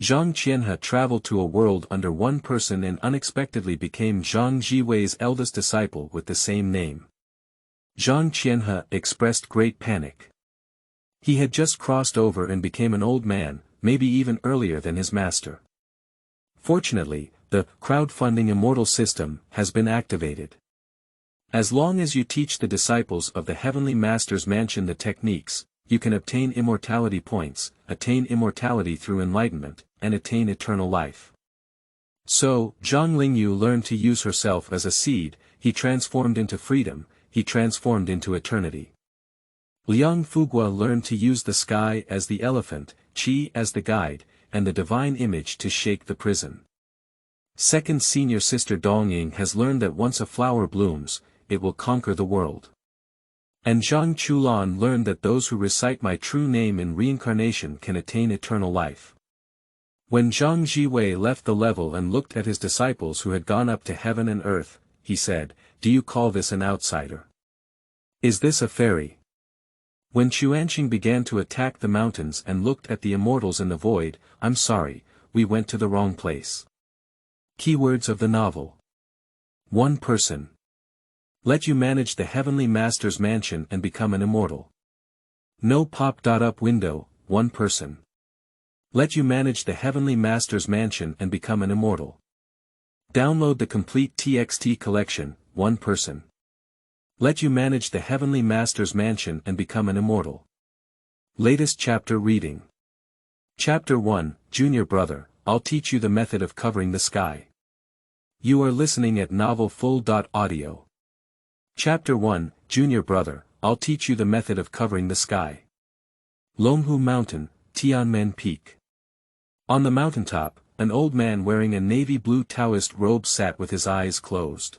Zhang Qianhe traveled to a world under one person and unexpectedly became Zhang Zhiwei's eldest disciple with the same name. Zhang Qianhe expressed great panic. He had just crossed over and became an old man, maybe even earlier than his master. Fortunately, the crowdfunding Immortal system has been activated. As long as you teach the disciples of the Heavenly Master's mansion the techniques, you can obtain immortality points, attain immortality through enlightenment, and attain eternal life. So, Zhang Lingyu learned to use herself as a seed, he transformed into freedom, he transformed into eternity. Liang Fuguo learned to use the sky as the elephant, Qi as the guide, and the divine image to shake the prison. Second senior sister Dongying has learned that once a flower blooms, it will conquer the world. And Zhang Qianhe learned that those who recite my true name in reincarnation can attain eternal life. When Zhang Zhiwei left the level and looked at his disciples who had gone up to heaven and earth, he said, "Do you call this an outsider? Is this a fairy?" When Xuanqing began to attack the mountains and looked at the immortals in the void, "I'm sorry, we went to the wrong place." Keywords of the novel. One person. Let you manage the Heavenly Master's mansion and become an immortal. No pop-up window, one person. Let you manage the Heavenly Master's mansion and become an immortal. Download the complete TXT collection, one person. Let you manage the Heavenly Master's mansion and become an immortal. Latest chapter reading. Chapter 1, Junior Brother, I'll teach you the method of covering the sky. You are listening at novelfull.audio. Chapter 1, Junior Brother, I'll teach you the method of covering the sky. Longhu Mountain, Tianmen Peak. On the mountaintop, an old man wearing a navy blue Taoist robe sat with his eyes closed.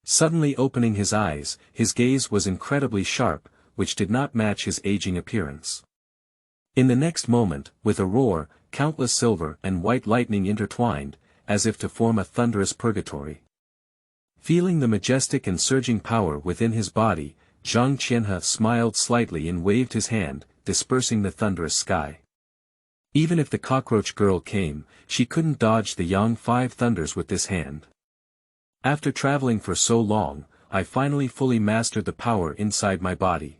Suddenly opening his eyes, his gaze was incredibly sharp, which did not match his aging appearance. In the next moment, with a roar, countless silver and white lightning intertwined, as if to form a thunderous purgatory. Feeling the majestic and surging power within his body, Zhang Qianhe smiled slightly and waved his hand, dispersing the thunderous sky. Even if the cockroach girl came, she couldn't dodge the Yang 5 thunders with this hand. After traveling for so long, I finally fully mastered the power inside my body.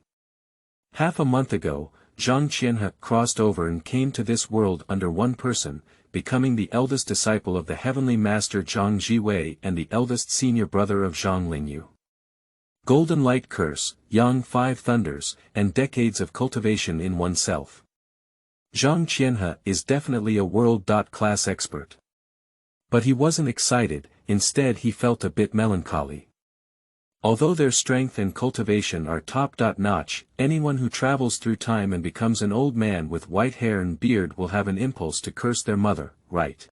Half a month ago, Zhang Qianhe crossed over and came to this world under one person, becoming the eldest disciple of the Heavenly Master Zhang Zhiwei and the eldest senior brother of Zhang Lingyu. Golden Light Curse, Yang 5 Thunders, and decades of cultivation in oneself. Zhang Qianhe is definitely a world-class expert. But he wasn't excited, instead he felt a bit melancholy. Although their strength and cultivation are top-notch, anyone who travels through time and becomes an old man with white hair and beard will have an impulse to curse their mother, right?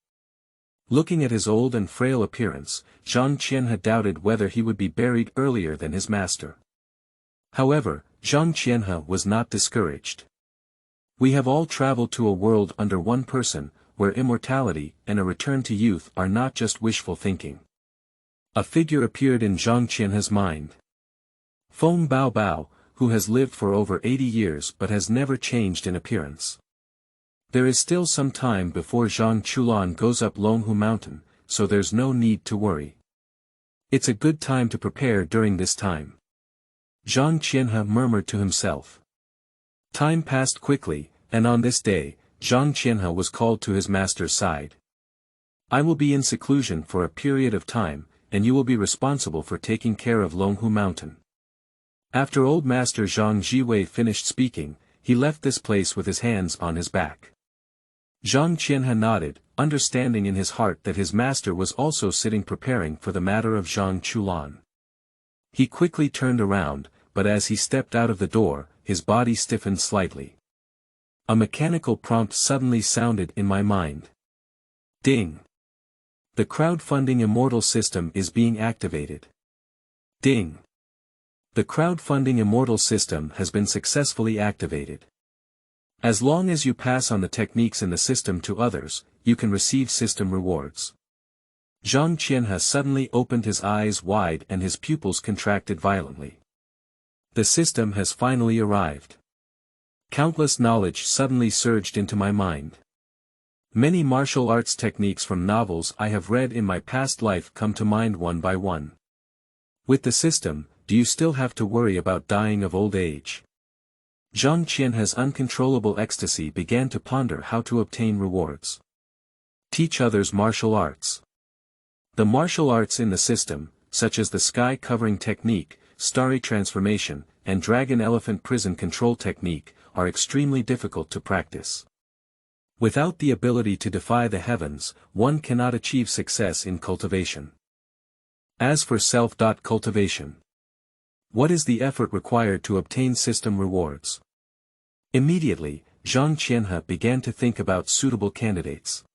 Looking at his old and frail appearance, Zhang Qianhe doubted whether he would be buried earlier than his master. However, Zhang Qianhe was not discouraged. We have all traveled to a world under one person, where immortality and a return to youth are not just wishful thinking. A figure appeared in Zhang Qianhe's mind. Feng Bao Bao, who has lived for over 80 years but has never changed in appearance. There is still some time before Zhang Qianhe goes up Longhu Mountain, so there's no need to worry. It's a good time to prepare during this time. Zhang Qianhe murmured to himself. Time passed quickly, and on this day, Zhang Qianhe was called to his master's side. I will be in seclusion for a period of time, and you will be responsible for taking care of Longhu Mountain. After old master Zhang Zhiwei finished speaking, he left this place with his hands on his back. Zhang Qianhe nodded, understanding in his heart that his master was also sitting preparing for the matter of Zhang Qianhe. He quickly turned around, but as he stepped out of the door, his body stiffened slightly. A mechanical prompt suddenly sounded in my mind. Ding! The crowdfunding Immortal system is being activated. Ding! The crowdfunding Immortal system has been successfully activated. As long as you pass on the techniques in the system to others, you can receive system rewards. Zhang Qianhe suddenly opened his eyes wide and his pupils contracted violently. The system has finally arrived. Countless knowledge suddenly surged into my mind. Many martial arts techniques from novels I have read in my past life come to mind one by one. With the system, do you still have to worry about dying of old age? Zhang Qianhe's uncontrollable ecstasy began to ponder how to obtain rewards. Teach others martial arts. The martial arts in the system, such as the sky covering technique, starry transformation, and dragon elephant prison control technique, are extremely difficult to practice. Without the ability to defy the heavens, one cannot achieve success in cultivation. As for self-cultivation. What is the effort required to obtain system rewards? Immediately, Zhang Qianhe began to think about suitable candidates.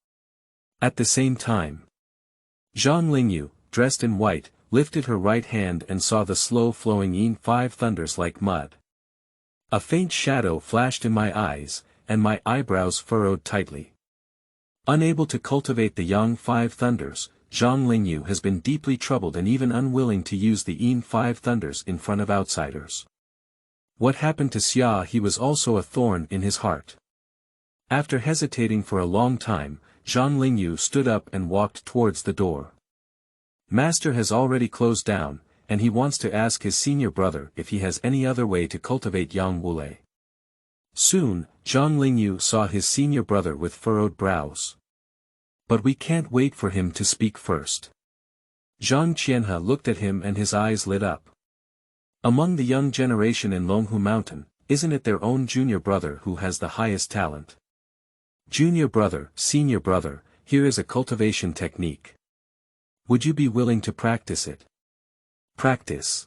At the same time, Zhang Lingyu, dressed in white, lifted her right hand and saw the slow-flowing Yin 5 thunders like mud. A faint shadow flashed in my eyes, and my eyebrows furrowed tightly. Unable to cultivate the Yang 5 thunders, Zhang Lingyu has been deeply troubled and even unwilling to use the Yin 5 thunders in front of outsiders. What happened to Xia he was also a thorn in his heart. After hesitating for a long time, Zhang Lingyu stood up and walked towards the door. Master has already closed down, and he wants to ask his senior brother if he has any other way to cultivate Yang Wulei. Soon, Zhang Lingyu saw his senior brother with furrowed brows. But we can't wait for him to speak first. Zhang Qianhe looked at him and his eyes lit up. Among the young generation in Longhu Mountain, isn't it their own junior brother who has the highest talent? Junior brother, senior brother, here is a cultivation technique. Would you be willing to practice it? Practice.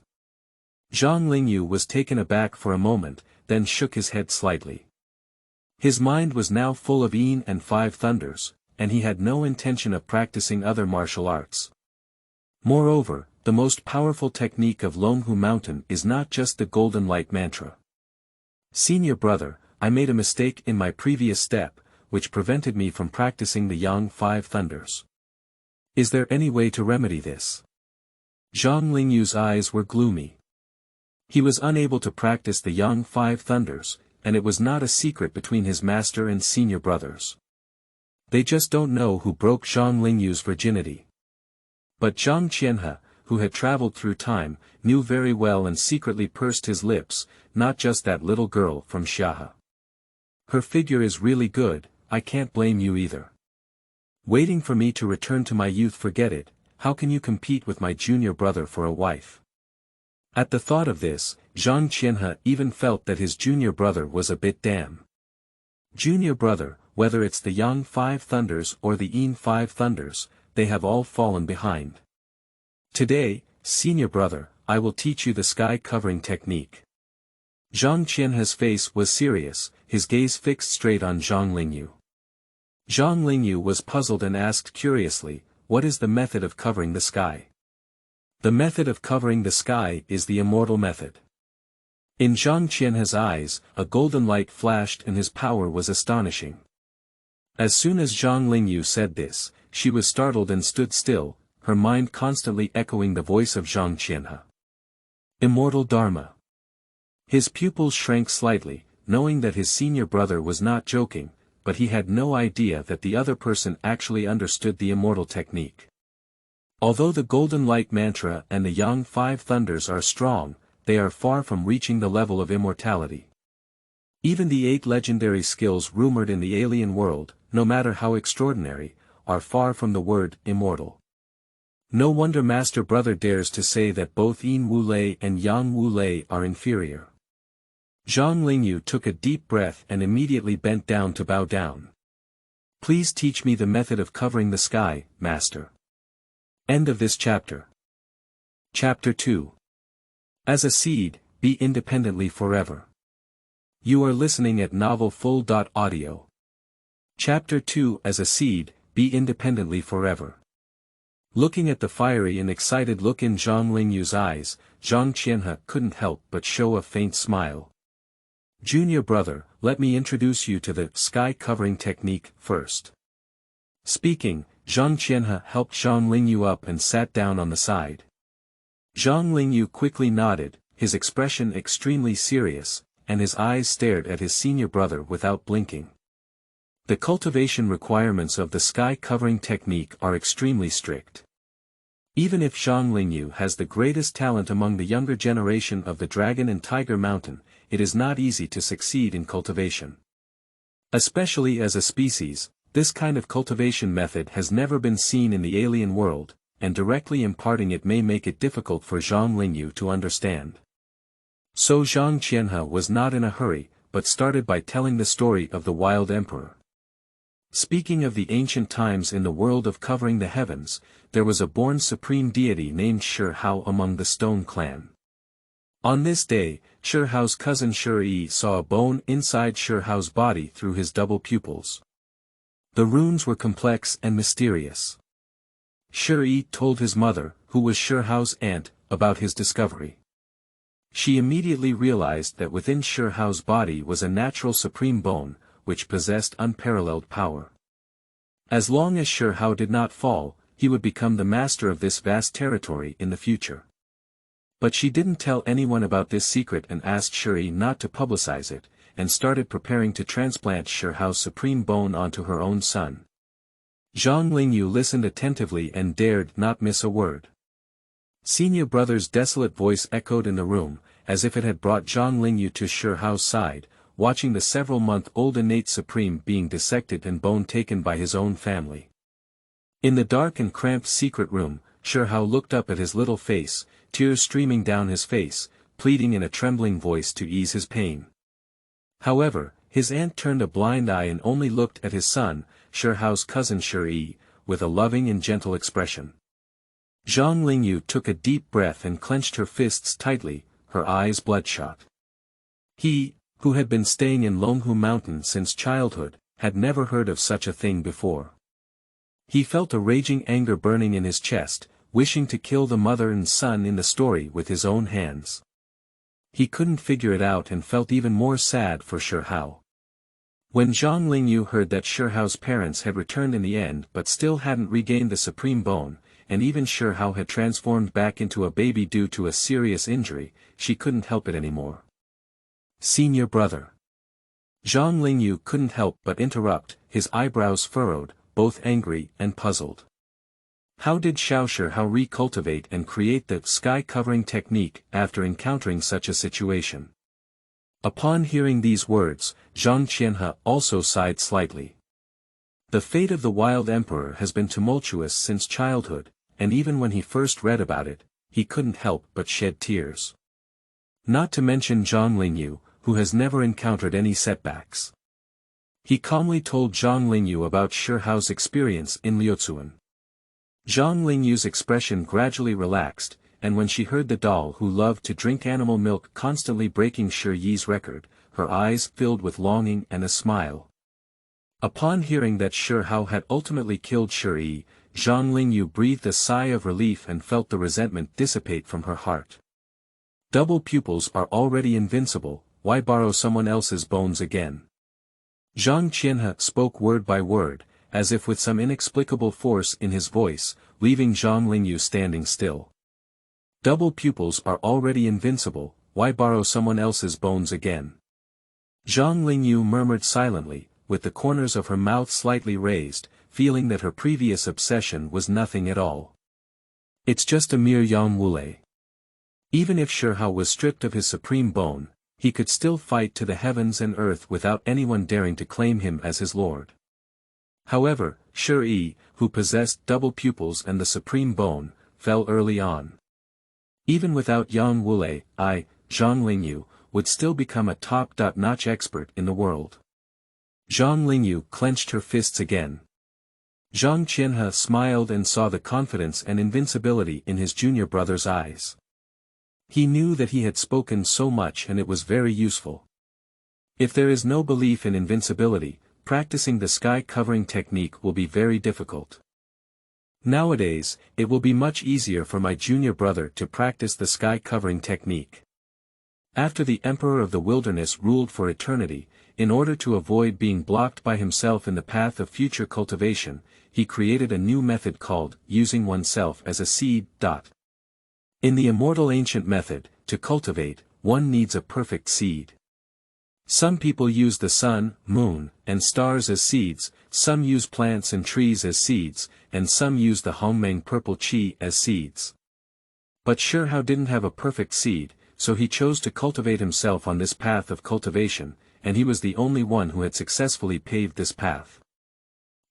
Zhang Lingyu was taken aback for a moment, then shook his head slightly. His mind was now full of Yin and 5 thunders, and he had no intention of practicing other martial arts. Moreover, the most powerful technique of Longhu Mountain is not just the Golden Light Mantra. Senior brother, I made a mistake in my previous step, which prevented me from practicing the Yang 5 thunders. Is there any way to remedy this? Zhang Lingyu's eyes were gloomy. He was unable to practice the Yang 5 thunders, and it was not a secret between his master and senior brothers. They just don't know who broke Zhang Lingyu's virginity. But Zhang Qianhe, who had traveled through time, knew very well and secretly pursed his lips, not just that little girl from Xiahe. Her figure is really good, I can't blame you either. Waiting for me to return to my youth, forget it, how can you compete with my junior brother for a wife? At the thought of this, Zhang Qianhe even felt that his junior brother was a bit damn. Junior brother, whether it's the Yang 5 thunders or the Yin 5 thunders, they have all fallen behind. Today, senior brother, I will teach you the sky covering technique. Zhang Qianhe's face was serious, his gaze fixed straight on Zhang Lingyu. Zhang Lingyu was puzzled and asked curiously, what is the method of covering the sky? The method of covering the sky is the immortal method. In Zhang Qianhe's eyes, a golden light flashed and his power was astonishing. As soon as Zhang Lingyu said this, she was startled and stood still, her mind constantly echoing the voice of Zhang Qianhe. Immortal Dharma. His pupils shrank slightly, knowing that his senior brother was not joking, but he had no idea that the other person actually understood the immortal technique. Although the Golden Light Mantra and the Yang 5 thunders are strong, they are far from reaching the level of immortality. Even the 8 legendary skills rumored in the alien world, no matter how extraordinary, are far from the word immortal. No wonder Master Brother dares to say that both Yin Wulei and Yang Wulei are inferior. Zhang Lingyu took a deep breath and immediately bent down to bow down. Please teach me the method of covering the sky, Master. End of this chapter. Chapter 2. As a seed, be independently forever. You are listening at novelfull.audio. Chapter 2. As a seed, be independently forever. Looking at the fiery and excited look in Zhang Lingyu's eyes, Zhang Qianhe couldn't help but show a faint smile. Junior brother, let me introduce you to the sky covering technique first. Speaking, Zhang Qianhe helped Zhang Lingyu up and sat down on the side. Zhang Lingyu quickly nodded, his expression extremely serious, and his eyes stared at his senior brother without blinking. The cultivation requirements of the sky covering technique are extremely strict. Even if Zhang Lingyu has the greatest talent among the younger generation of the Dragon and Tiger Mountain, it is not easy to succeed in cultivation. Especially as a species, this kind of cultivation method has never been seen in the alien world, and directly imparting it may make it difficult for Zhang Lingyu to understand. So Zhang Qianhe was not in a hurry, but started by telling the story of the Wild Emperor. Speaking of the ancient times in the world of covering the heavens, there was a born supreme deity named Shi Hao among the Stone Clan. On this day, Shi Hao's cousin Shi saw a bone inside Shi Hao's body through his double pupils. The runes were complex and mysterious. Shi told his mother, who was Shi Hao's aunt, about his discovery. She immediately realized that within Shi Hao's body was a natural supreme bone, which possessed unparalleled power. As long as Shi Hao did not fall, he would become the master of this vast territory in the future. But she didn't tell anyone about this secret and asked Shi not to publicize it, and started preparing to transplant Shi Hao's supreme bone onto her own son. Zhang Lingyu listened attentively and dared not miss a word. Senior brother's desolate voice echoed in the room, as if it had brought Zhang Lingyu to Shi Hao's side, watching the several-month-old innate supreme being dissected and bone taken by his own family. In the dark and cramped secret room, Shi Hao looked up at his little face, tears streaming down his face, pleading in a trembling voice to ease his pain. However, his aunt turned a blind eye and only looked at his son, Shi Hao's cousin Shi, with a loving and gentle expression. Zhang Lingyu took a deep breath and clenched her fists tightly, her eyes bloodshot. He, who had been staying in Longhu Mountain since childhood, had never heard of such a thing before. He felt a raging anger burning in his chest, wishing to kill the mother and son in the story with his own hands. He couldn't figure it out and felt even more sad for Shi Hao. When Zhang Lingyu heard that Shi Hao's parents had returned in the end but still hadn't regained the supreme bone, and even Shi Hao had transformed back into a baby due to a serious injury, she couldn't help it anymore. Senior brother. Zhang Lingyu couldn't help but interrupt, his eyebrows furrowed, both angry and puzzled. How did Shi Hao recultivate and create the sky-covering technique after encountering such a situation? Upon hearing these words, Zhang Qianhe also sighed slightly. The fate of the Wild Emperor has been tumultuous since childhood, and even when he first read about it, he couldn't help but shed tears. Not to mention Zhang Lingyu, who has never encountered any setbacks. He calmly told Zhang Lingyu about Shi Hao's experience in Liuzuan. Zhang Lingyu's expression gradually relaxed, and when she heard the doll who loved to drink animal milk constantly breaking Shi Yi's record, her eyes filled with longing and a smile. Upon hearing that Shi Hao had ultimately killed Shi Yi, Zhang Lingyu breathed a sigh of relief and felt the resentment dissipate from her heart. Double pupils are already invincible, why borrow someone else's bones again? Zhang Qianhe spoke word by word, as if with some inexplicable force in his voice, leaving Zhang Lingyu standing still. Double pupils are already invincible, why borrow someone else's bones again? Zhang Lingyu murmured silently, with the corners of her mouth slightly raised, feeling that her previous obsession was nothing at all. It's just a mere yang wulei. Even if Shi Hao was stripped of his supreme bone, he could still fight to the heavens and earth without anyone daring to claim him as his lord. However, Shi Yi, who possessed double pupils and the supreme bone, fell early on. Even without Yang Wulei, Zhang Lingyu, would still become a top-notch expert in the world. Zhang Lingyu clenched her fists again. Zhang Qianhe smiled and saw the confidence and invincibility in his junior brother's eyes. He knew that he had spoken so much and it was very useful. If there is no belief in invincibility, practicing the sky-covering technique will be very difficult. Nowadays, it will be much easier for my junior brother to practice the sky-covering technique. After the Emperor of the Wilderness ruled for eternity, in order to avoid being blocked by himself in the path of future cultivation, he created a new method called using oneself as a seed. In the immortal ancient method, to cultivate, one needs a perfect seed. Some people use the sun, moon, and stars as seeds, some use plants and trees as seeds, and some use the Hongmeng purple qi as seeds. But Shi Hao didn't have a perfect seed, so he chose to cultivate himself on this path of cultivation, and he was the only one who had successfully paved this path.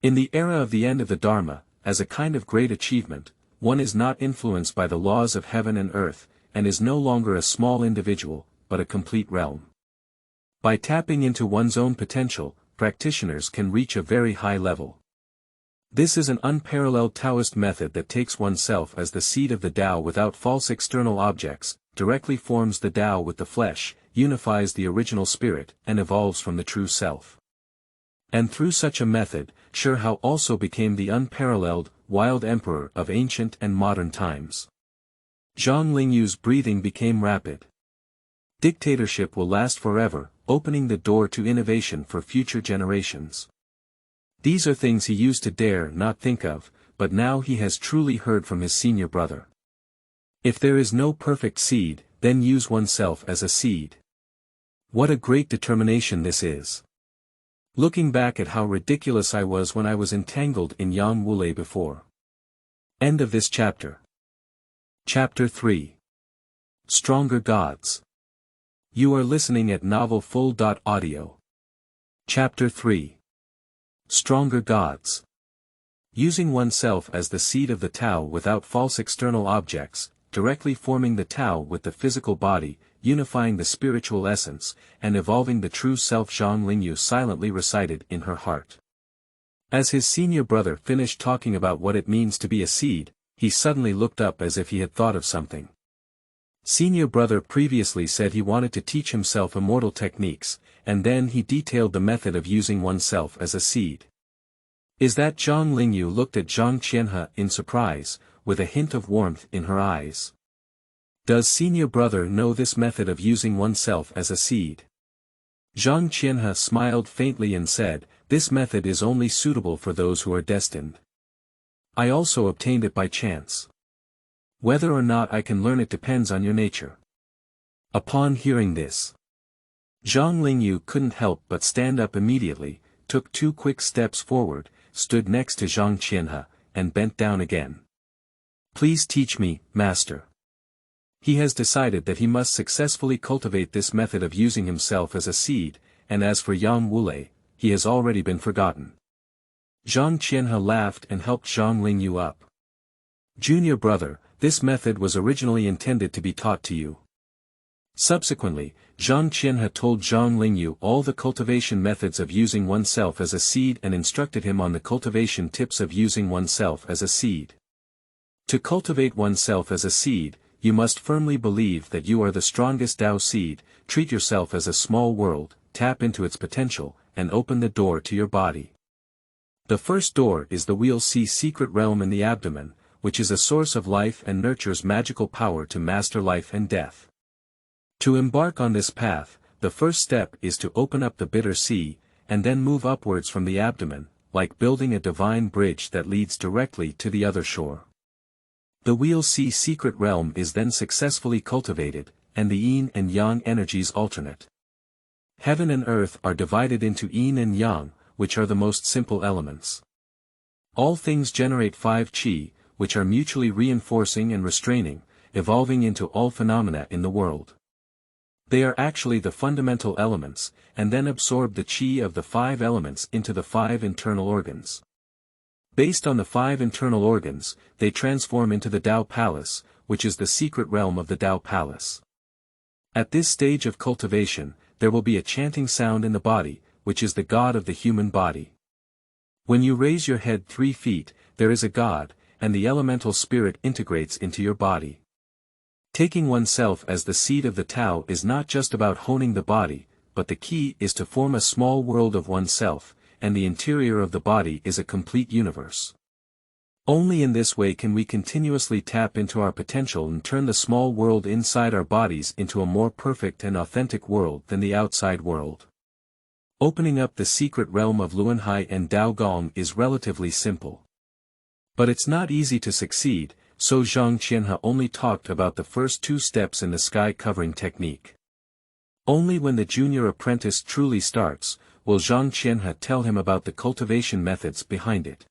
In the era of the end of the Dharma, as a kind of great achievement, one is not influenced by the laws of heaven and earth, and is no longer a small individual, but a complete realm. By tapping into one's own potential, practitioners can reach a very high level. This is an unparalleled Taoist method that takes oneself as the seed of the Tao without false external objects, directly forms the Tao with the flesh, unifies the original spirit, and evolves from the true self. And through such a method, Shi Hao also became the unparalleled, wild emperor of ancient and modern times. Zhang Lingyu's breathing became rapid. Dictatorship will last forever, opening the door to innovation for future generations. These are things he used to dare not think of, but now he has truly heard from his senior brother. If there is no perfect seed, then use oneself as a seed. What a great determination this is. Looking back at how ridiculous I was when I was entangled in Yang Wulei before. End of this chapter. Chapter 3. Stronger Gods. You are listening at novelfull.audio. Chapter 3. Stronger Gods. Using oneself as the seed of the Tao without false external objects, directly forming the Tao with the physical body, unifying the spiritual essence, and evolving the true self, Zhang Lingyu silently recited in her heart. As his senior brother finished talking about what it means to be a seed, he suddenly looked up as if he had thought of something. Senior brother previously said he wanted to teach himself immortal techniques, and then he detailed the method of using oneself as a seed. Is that Zhang Lingyu looked at Zhang Qianhe in surprise, with a hint of warmth in her eyes. Does senior brother know this method of using oneself as a seed? Zhang Qianhe smiled faintly and said, this method is only suitable for those who are destined. I also obtained it by chance. Whether or not I can learn it depends on your nature. Upon hearing this, Zhang Lingyu couldn't help but stand up immediately, took 2 quick steps forward, stood next to Zhang Qianhe, and bent down again. Please teach me, master. He has decided that he must successfully cultivate this method of using himself as a seed, and as for Yang Wulei, he has already been forgotten. Zhang Qianhe laughed and helped Zhang Lingyu up. Junior brother, this method was originally intended to be taught to you. Subsequently, Zhang Qianhe told Zhang Lingyu all the cultivation methods of using oneself as a seed and instructed him on the cultivation tips of using oneself as a seed. To cultivate oneself as a seed, you must firmly believe that you are the strongest Tao seed, treat yourself as a small world, tap into its potential, and open the door to your body. The first door is the Wheel C secret realm in the abdomen, which is a source of life and nurtures magical power to master life and death. To embark on this path, the first step is to open up the bitter sea, and then move upwards from the abdomen, like building a divine bridge that leads directly to the other shore. The Wheel C secret realm is then successfully cultivated, and the yin and yang energies alternate. Heaven and earth are divided into yin and yang, which are the most simple elements. All things generate 5 qi, which are mutually reinforcing and restraining, evolving into all phenomena in the world. They are actually the fundamental elements, and then absorb the qi of the 5 elements into the 5 internal organs. Based on the 5 internal organs, they transform into the Tao Palace, which is the secret realm of the Tao Palace. At this stage of cultivation, there will be a chanting sound in the body, which is the god of the human body. When you raise your head 3 feet, there is a god, and the elemental spirit integrates into your body. Taking oneself as the seed of the Tao is not just about honing the body, but the key is to form a small world of oneself, and the interior of the body is a complete universe. Only in this way can we continuously tap into our potential and turn the small world inside our bodies into a more perfect and authentic world than the outside world. Opening up the secret realm of Luanhai and Dao Gong is relatively simple. But it's not easy to succeed, so Zhang Qianhe only talked about the first 2 steps in the sky covering technique. Only when the junior apprentice truly starts, will Zhang Qianhe tell him about the cultivation methods behind it.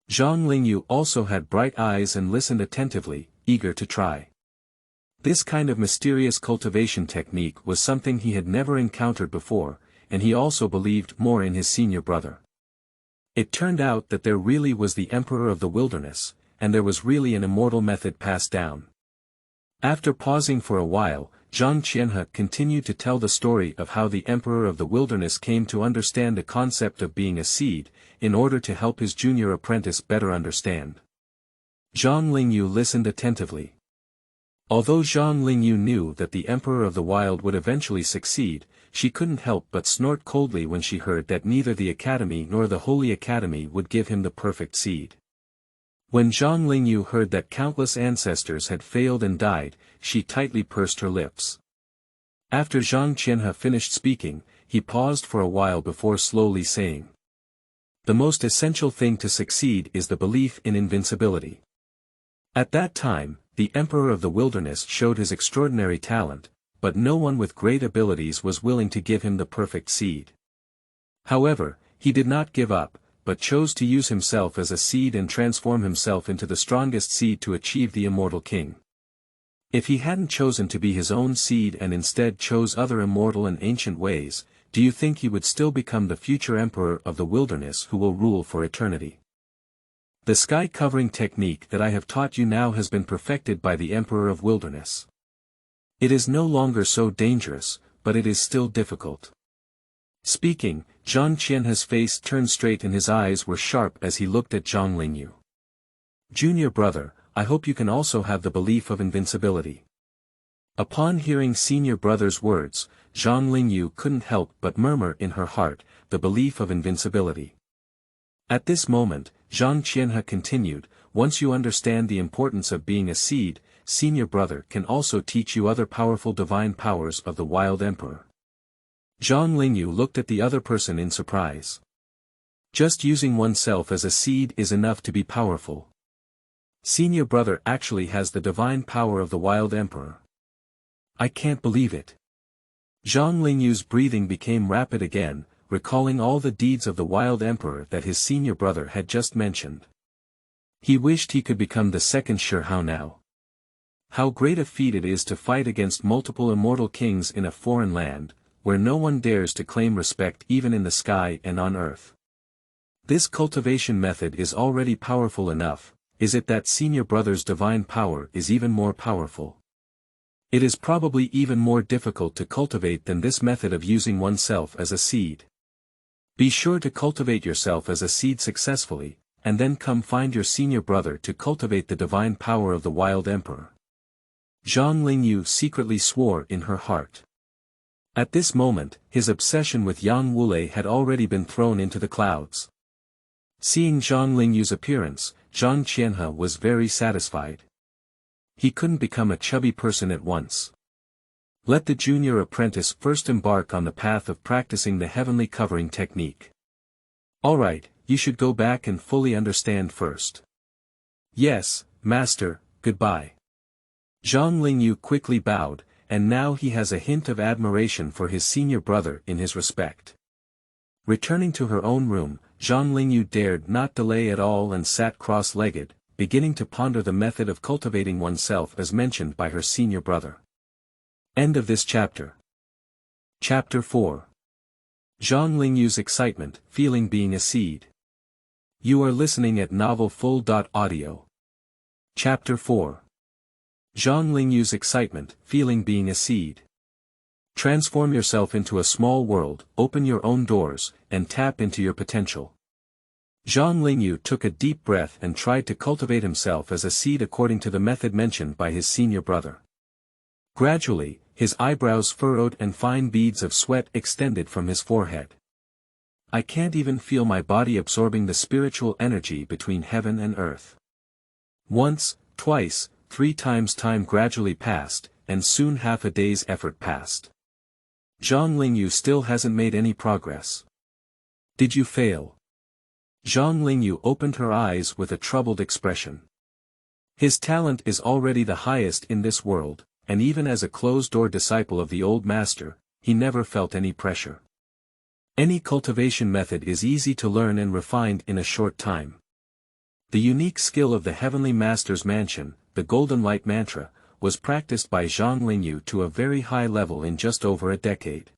Zhang Lingyu also had bright eyes and listened attentively, eager to try. This kind of mysterious cultivation technique was something he had never encountered before, and he also believed more in his senior brother. It turned out that there really was the Emperor of the Wilderness, and there was really an immortal method passed down. After pausing for a while, Zhang Qianhe continued to tell the story of how the Emperor of the Wilderness came to understand the concept of being a seed, in order to help his junior apprentice better understand. Zhang Lingyu listened attentively. Although Zhang Lingyu knew that the Emperor of the Wild would eventually succeed, she couldn't help but snort coldly when she heard that neither the Academy nor the Holy Academy would give him the perfect seed. When Zhang Lingyu heard that countless ancestors had failed and died, she tightly pursed her lips. After Zhang Qianhe finished speaking, he paused for a while before slowly saying, "The most essential thing to succeed is the belief in invincibility." At that time, the Emperor of the Wilderness showed his extraordinary talent, but no one with great abilities was willing to give him the perfect seed. However, he did not give up, but chose to use himself as a seed and transform himself into the strongest seed to achieve the immortal king. If he hadn't chosen to be his own seed and instead chose other immortal and ancient ways, do you think he would still become the future Emperor of the Wilderness who will rule for eternity? The sky covering technique that I have taught you now has been perfected by the Emperor of Wilderness. It is no longer so dangerous, but it is still difficult. Speaking, Zhang Qianhe's face turned straight and his eyes were sharp as he looked at Zhang Lingyu. "Junior brother, I hope you can also have the belief of invincibility." Upon hearing senior brother's words, Zhang Lingyu couldn't help but murmur in her heart, "The belief of invincibility." At this moment, Zhang Qianhe continued, "Once you understand the importance of being a seed, senior brother can also teach you other powerful divine powers of the Wild Emperor." Zhang Lingyu looked at the other person in surprise. Just using oneself as a seed is enough to be powerful. Senior brother actually has the divine power of the Wild Emperor. I can't believe it. Zhang Lingyu's breathing became rapid again, recalling all the deeds of the Wild Emperor that his senior brother had just mentioned. He wished he could become the second Shihao now. How great a feat it is to fight against multiple immortal kings in a foreign land, where no one dares to claim respect even in the sky and on earth. This cultivation method is already powerful enough, is it that senior brother's divine power is even more powerful? It is probably even more difficult to cultivate than this method of using oneself as a seed. Be sure to cultivate yourself as a seed successfully, and then come find your senior brother to cultivate the divine power of the Wild Emperor. Zhang Lingyu secretly swore in her heart. At this moment, his obsession with Yang Wulei had already been thrown into the clouds. Seeing Zhang Lingyu's appearance, Zhang Qianhe was very satisfied. He couldn't become a chubby person at once. Let the junior apprentice first embark on the path of practicing the heavenly covering technique. Alright, you should go back and fully understand first. Yes, master, goodbye. Zhang Lingyu quickly bowed, and now he has a hint of admiration for his senior brother in his respect. Returning to her own room, Zhang Lingyu dared not delay at all and sat cross-legged, beginning to ponder the method of cultivating oneself as mentioned by her senior brother. End of this chapter. Chapter 4. Zhang Lingyu's excitement, feeling being a seed. You are listening at novelfull.audio. Chapter 4. Zhang Lingyu's excitement, feeling being a seed. Transform yourself into a small world, open your own doors, and tap into your potential. Zhang Lingyu took a deep breath and tried to cultivate himself as a seed according to the method mentioned by his senior brother. Gradually, his eyebrows furrowed and fine beads of sweat extended from his forehead. I can't even feel my body absorbing the spiritual energy between heaven and earth. Once, twice, 3 times time gradually passed, and soon half a day's effort passed. Zhang Lingyu still hasn't made any progress. Did you fail? Zhang Lingyu opened her eyes with a troubled expression. His talent is already the highest in this world, and even as a closed-door disciple of the old master, he never felt any pressure. Any cultivation method is easy to learn and refined in a short time. The unique skill of the Heavenly Master's mansion, the Golden Light Mantra, was practiced by Zhang Lingyu to a very high level in just over a decade.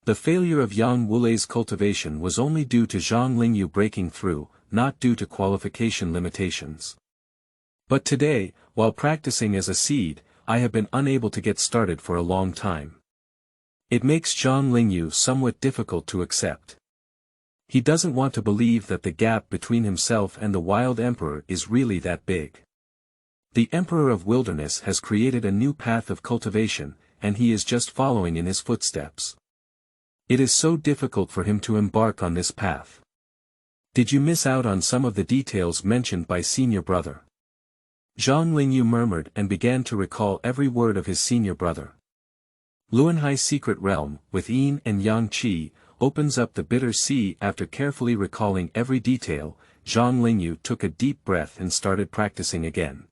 The failure of Yang Wulei's cultivation was only due to Zhang Lingyu breaking through, not due to qualification limitations. But today, while practicing as a seed, I have been unable to get started for a long time. It makes Zhang Lingyu somewhat difficult to accept. He doesn't want to believe that the gap between himself and the wild emperor is really that big. The emperor of wilderness has created a new path of cultivation, and he is just following in his footsteps. It is so difficult for him to embark on this path. Did you miss out on some of the details mentioned by senior brother? Zhang Lingyu murmured and began to recall every word of his senior brother. Luanhai's secret realm, with yin and yang qi, opens up the bitter sea. After carefully recalling every detail, Zhang Lingyu took a deep breath and started practicing again.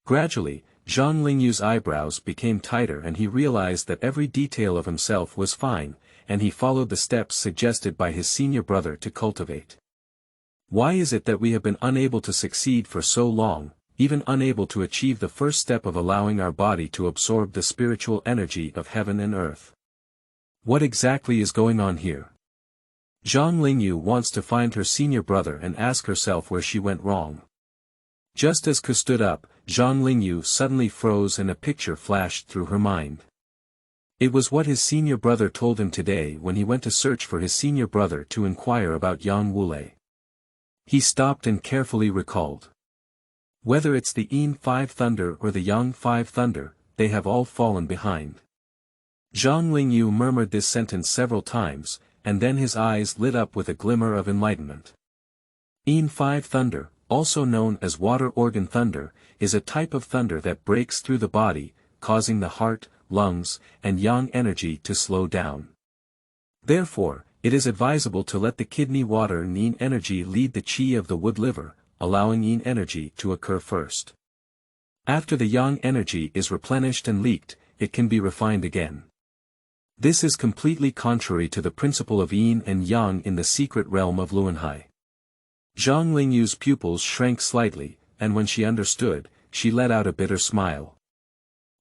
Gradually, Zhang Lingyu's eyebrows became tighter and he realized that every detail of himself was fine, and he followed the steps suggested by his senior brother to cultivate. Why is it that we have been unable to succeed for so long, even unable to achieve the first step of allowing our body to absorb the spiritual energy of heaven and earth? What exactly is going on here? Zhang Lingyu wants to find her senior brother and ask herself where she went wrong. Just as Ku stood up, Zhang Lingyu suddenly froze and a picture flashed through her mind. It was what his senior brother told him today when he went to search for his senior brother to inquire about Yang Wulei. He stopped and carefully recalled. Whether it's the Yin 5 thunder or the Yang 5 thunder, they have all fallen behind. Zhang Lingyu murmured this sentence several times, and then his eyes lit up with a glimmer of enlightenment. Yin 5 thunder, also known as water organ thunder, is a type of thunder that breaks through the body, causing the heart, lungs, and yang energy to slow down. Therefore, it is advisable to let the kidney water and yin energy lead the qi of the wood liver, allowing yin energy to occur first. After the yang energy is replenished and leaked, it can be refined again. This is completely contrary to the principle of yin and yang in the secret realm of Luanhai. Zhang Lingyu's pupils shrank slightly, and when she understood, she let out a bitter smile.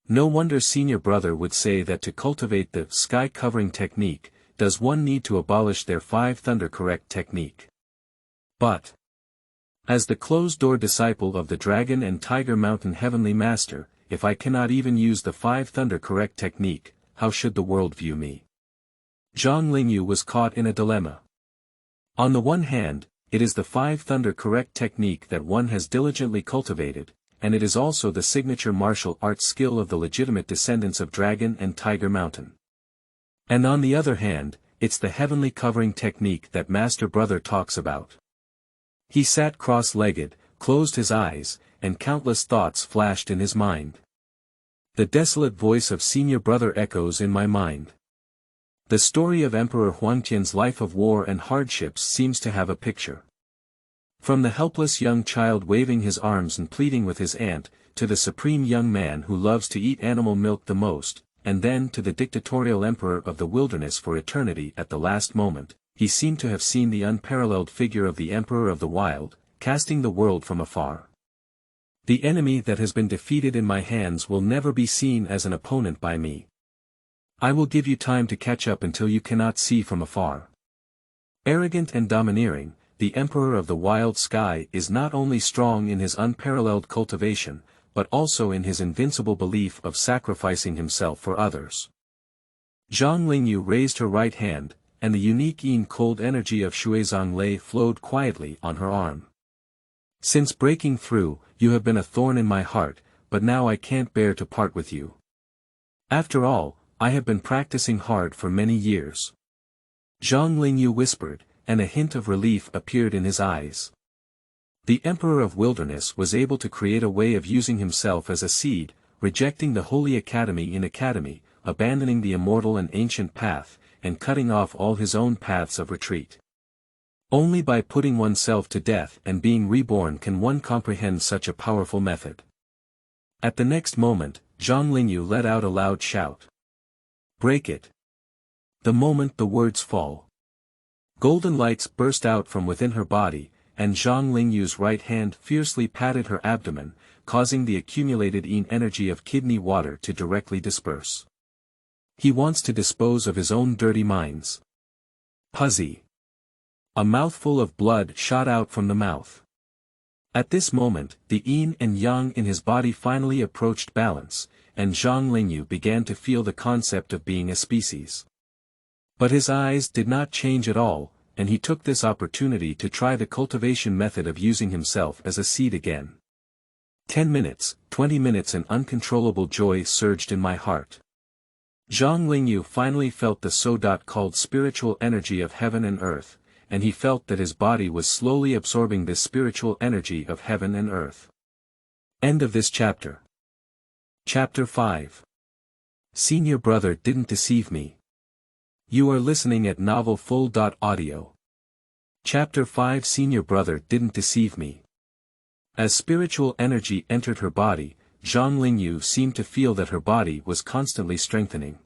No wonder senior brother would say that to cultivate the sky covering technique, does one need to abolish their 5 thunder correct technique. But, as the closed-door disciple of the Dragon and Tiger Mountain Heavenly Master, if I cannot even use the 5 thunder correct technique, how should the world view me? Zhang Lingyu was caught in a dilemma. On the one hand, it is the 5 thunder correct technique that one has diligently cultivated, and it is also the signature martial arts skill of the legitimate descendants of Dragon and Tiger Mountain. And on the other hand, it's the heavenly covering technique that Master Brother talks about. He sat cross-legged, closed his eyes, and countless thoughts flashed in his mind. The desolate voice of senior brother echoes in my mind. The story of Emperor Huangtian's life of war and hardships seems to have a picture. From the helpless young child waving his arms and pleading with his aunt, to the supreme young man who loves to eat animal milk the most, and then to the dictatorial emperor of the wilderness for eternity at the last moment, he seemed to have seen the unparalleled figure of the emperor of the wild, casting the world from afar. The enemy that has been defeated in my hands will never be seen as an opponent by me. I will give you time to catch up until you cannot see from afar. Arrogant and domineering, the emperor of the wild sky is not only strong in his unparalleled cultivation, but also in his invincible belief of sacrificing himself for others. Zhang Lingyu raised her right hand, and the unique yin cold energy of Shuizang Lei flowed quietly on her arm. Since breaking through, you have been a thorn in my heart, but now I can't bear to part with you. After all, I have been practicing hard for many years. Zhang Lingyu whispered, and a hint of relief appeared in his eyes. The Emperor of Wilderness was able to create a way of using himself as a seed, rejecting the Holy Academy in Academy, abandoning the immortal and ancient path, and cutting off all his own paths of retreat. Only by putting oneself to death and being reborn can one comprehend such a powerful method. At the next moment, Zhang Lingyu let out a loud shout. Break it, The moment the words fall, golden lights burst out from within her body, and Zhang Lingyu's right hand fiercely patted her abdomen, causing the accumulated yin energy of kidney water to directly disperse. He wants to dispose of his own dirty minds. Puzzy. A mouthful of blood shot out from the mouth. At this moment, the yin and yang in his body finally approached balance, and Zhang Lingyu began to feel the concept of being a species. But his eyes did not change at all, and he took this opportunity to try the cultivation method of using himself as a seed again. 10 minutes, 20 minutes and uncontrollable joy surged in my heart. Zhang Lingyu finally felt the so-called spiritual energy of heaven and earth, and he felt that his body was slowly absorbing this spiritual energy of heaven and earth. End of this chapter. Chapter 5. Senior brother didn't deceive me. You are listening at novelfull.audio. Chapter 5. Senior brother didn't deceive me. As spiritual energy entered her body, Zhang Lingyu seemed to feel that her body was constantly strengthening.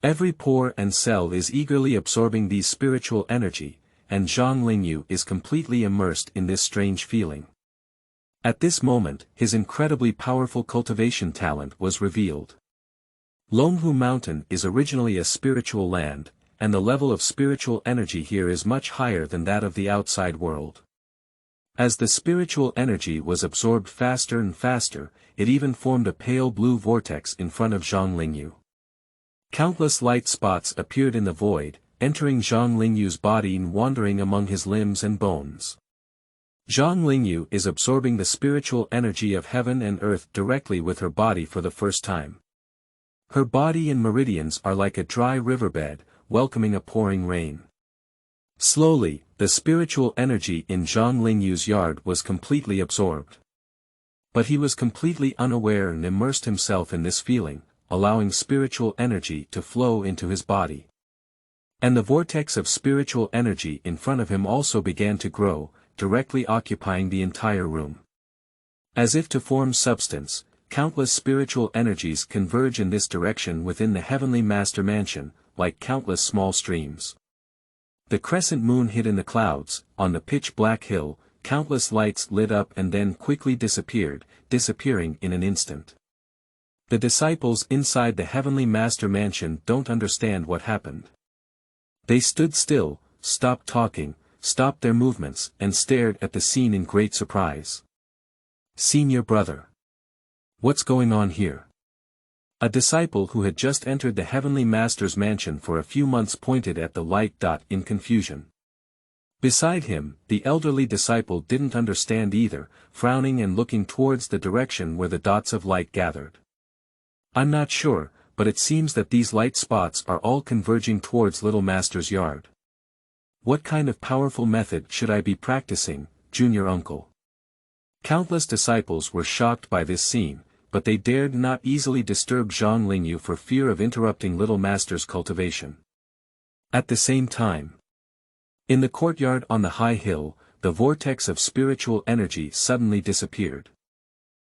Every pore and cell is eagerly absorbing these spiritual energy, and Zhang Lingyu is completely immersed in this strange feeling. At this moment, his incredibly powerful cultivation talent was revealed. Longhu Mountain is originally a spiritual land, and the level of spiritual energy here is much higher than that of the outside world. As the spiritual energy was absorbed faster and faster, it even formed a pale blue vortex in front of Zhang Lingyu. Countless light spots appeared in the void, entering Zhang Lingyu's body and wandering among his limbs and bones. Zhang Lingyu is absorbing the spiritual energy of heaven and earth directly with her body for the first time. Her body and meridians are like a dry riverbed, welcoming a pouring rain. Slowly, the spiritual energy in Zhang Lingyu's yard was completely absorbed. But he was completely unaware and immersed himself in this feeling, allowing spiritual energy to flow into his body. And the vortex of spiritual energy in front of him also began to grow, directly occupying the entire room. As if to form substance, countless spiritual energies converge in this direction within the heavenly master mansion, like countless small streams. The crescent moon hid in the clouds, on the pitch-black hill, countless lights lit up and then quickly disappeared, disappearing in an instant. The disciples inside the heavenly master mansion don't understand what happened. They stood still, stopped talking, stopped their movements, and stared at the scene in great surprise. Senior brother. What's going on here? A disciple who had just entered the heavenly master's mansion for a few months pointed at the light dot in confusion. Beside him, the elderly disciple didn't understand either, frowning and looking towards the direction where the dots of light gathered. I'm not sure, but it seems that these light spots are all converging towards little master's yard. What kind of powerful method should I be practicing, junior uncle? Countless disciples were shocked by this scene, but they dared not easily disturb Zhang Lingyu for fear of interrupting little master's cultivation. At the same time, in the courtyard on the high hill, the vortex of spiritual energy suddenly disappeared.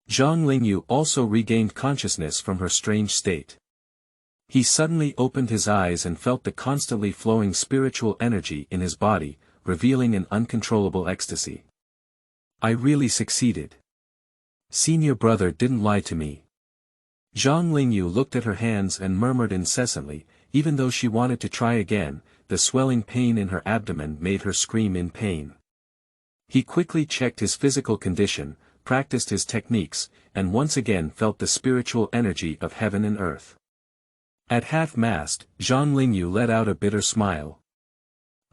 Zhang Lingyu also regained consciousness from her strange state. He suddenly opened his eyes and felt the constantly flowing spiritual energy in his body, revealing an uncontrollable ecstasy. I really succeeded. Senior brother didn't lie to me. Zhang Lingyu looked at her hands and murmured incessantly, even though she wanted to try again, the swelling pain in her abdomen made her scream in pain. He quickly checked his physical condition, practiced his techniques, and once again felt the spiritual energy of heaven and earth. At half-mast, Zhang Lingyu let out a bitter smile.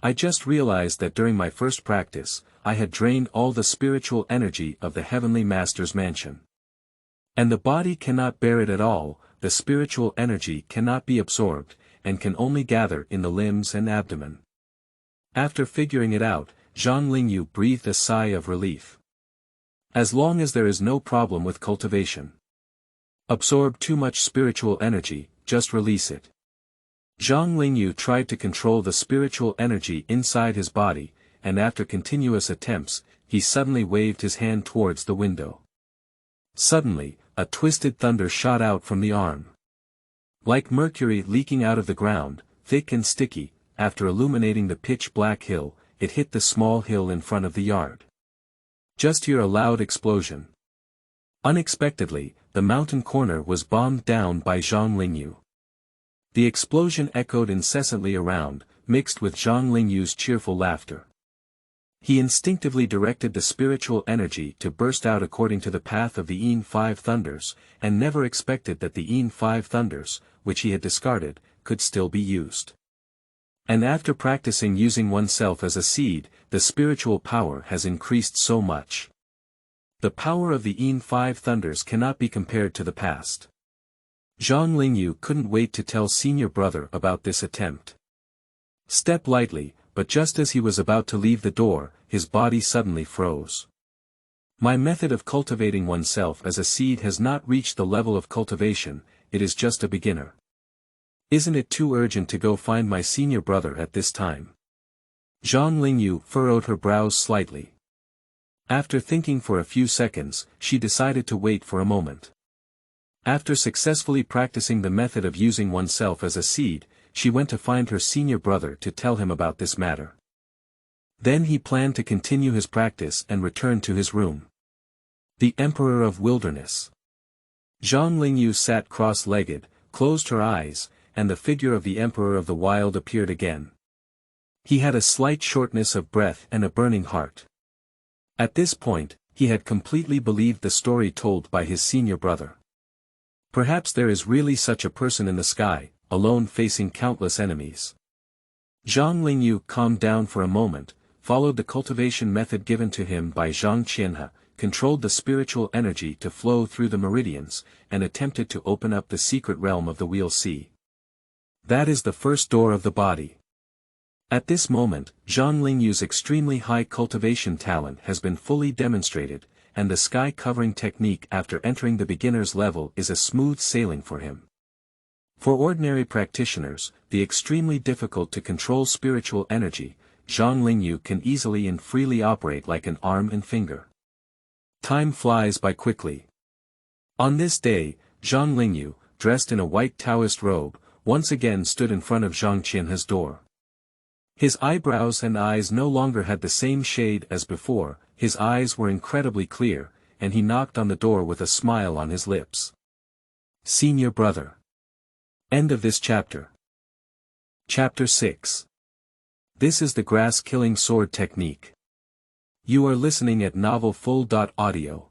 I just realized that during my first practice, I had drained all the spiritual energy of the heavenly master's mansion. And the body cannot bear it at all, the spiritual energy cannot be absorbed, and can only gather in the limbs and abdomen. After figuring it out, Zhang Lingyu breathed a sigh of relief. As long as there is no problem with cultivation. Absorb too much spiritual energy, just release it. Zhang Lingyu tried to control the spiritual energy inside his body, and after continuous attempts, he suddenly waved his hand towards the window. Suddenly, a twisted thunder shot out from the arm. Like mercury leaking out of the ground, thick and sticky. After illuminating the pitch-black hill, it hit the small hill in front of the yard. Just hear a loud explosion. Unexpectedly, the mountain corner was bombed down by Zhang Lingyu. The explosion echoed incessantly around, mixed with Zhang Lingyu's cheerful laughter. He instinctively directed the spiritual energy to burst out according to the path of the EP5 thunders, and never expected that the EP5 thunders, which he had discarded, could still be used. And after practicing using oneself as a seed, the spiritual power has increased so much. The power of the EP5 thunders cannot be compared to the past. Zhang Lingyu couldn't wait to tell senior brother about this attempt. Step lightly, but just as he was about to leave the door, his body suddenly froze. My method of cultivating oneself as a seed has not reached the level of cultivation, it is just a beginner. Isn't it too urgent to go find my senior brother at this time? Zhang Lingyu furrowed her brows slightly. After thinking for a few seconds, she decided to wait for a moment. After successfully practicing the method of using oneself as a seed, she went to find her senior brother to tell him about this matter. Then he planned to continue his practice and return to his room. The Emperor of Wilderness. Zhang Lingyu sat cross-legged, closed her eyes, and the figure of the Emperor of the Wild appeared again. He had a slight shortness of breath and a burning heart. At this point, he had completely believed the story told by his senior brother. Perhaps there is really such a person in the sky, alone facing countless enemies. Zhang Lingyu calmed down for a moment, followed the cultivation method given to him by Zhang Qianhe, controlled the spiritual energy to flow through the meridians, and attempted to open up the secret realm of the Wheel Sea. That is the first door of the body. At this moment, Zhang Lingyu's extremely high cultivation talent has been fully demonstrated, and the sky-covering technique after entering the beginner's level is a smooth sailing for him. For ordinary practitioners, the extremely difficult to control spiritual energy, Zhang Lingyu can easily and freely operate like an arm and finger. Time flies by quickly. On this day, Zhang Lingyu, dressed in a white Taoist robe, once again stood in front of Zhang Qianhe's door. His eyebrows and eyes no longer had the same shade as before, his eyes were incredibly clear, and he knocked on the door with a smile on his lips. Senior brother. End of this chapter. Chapter 6. This is the grass-killing sword technique. You are listening at novelfull.audio.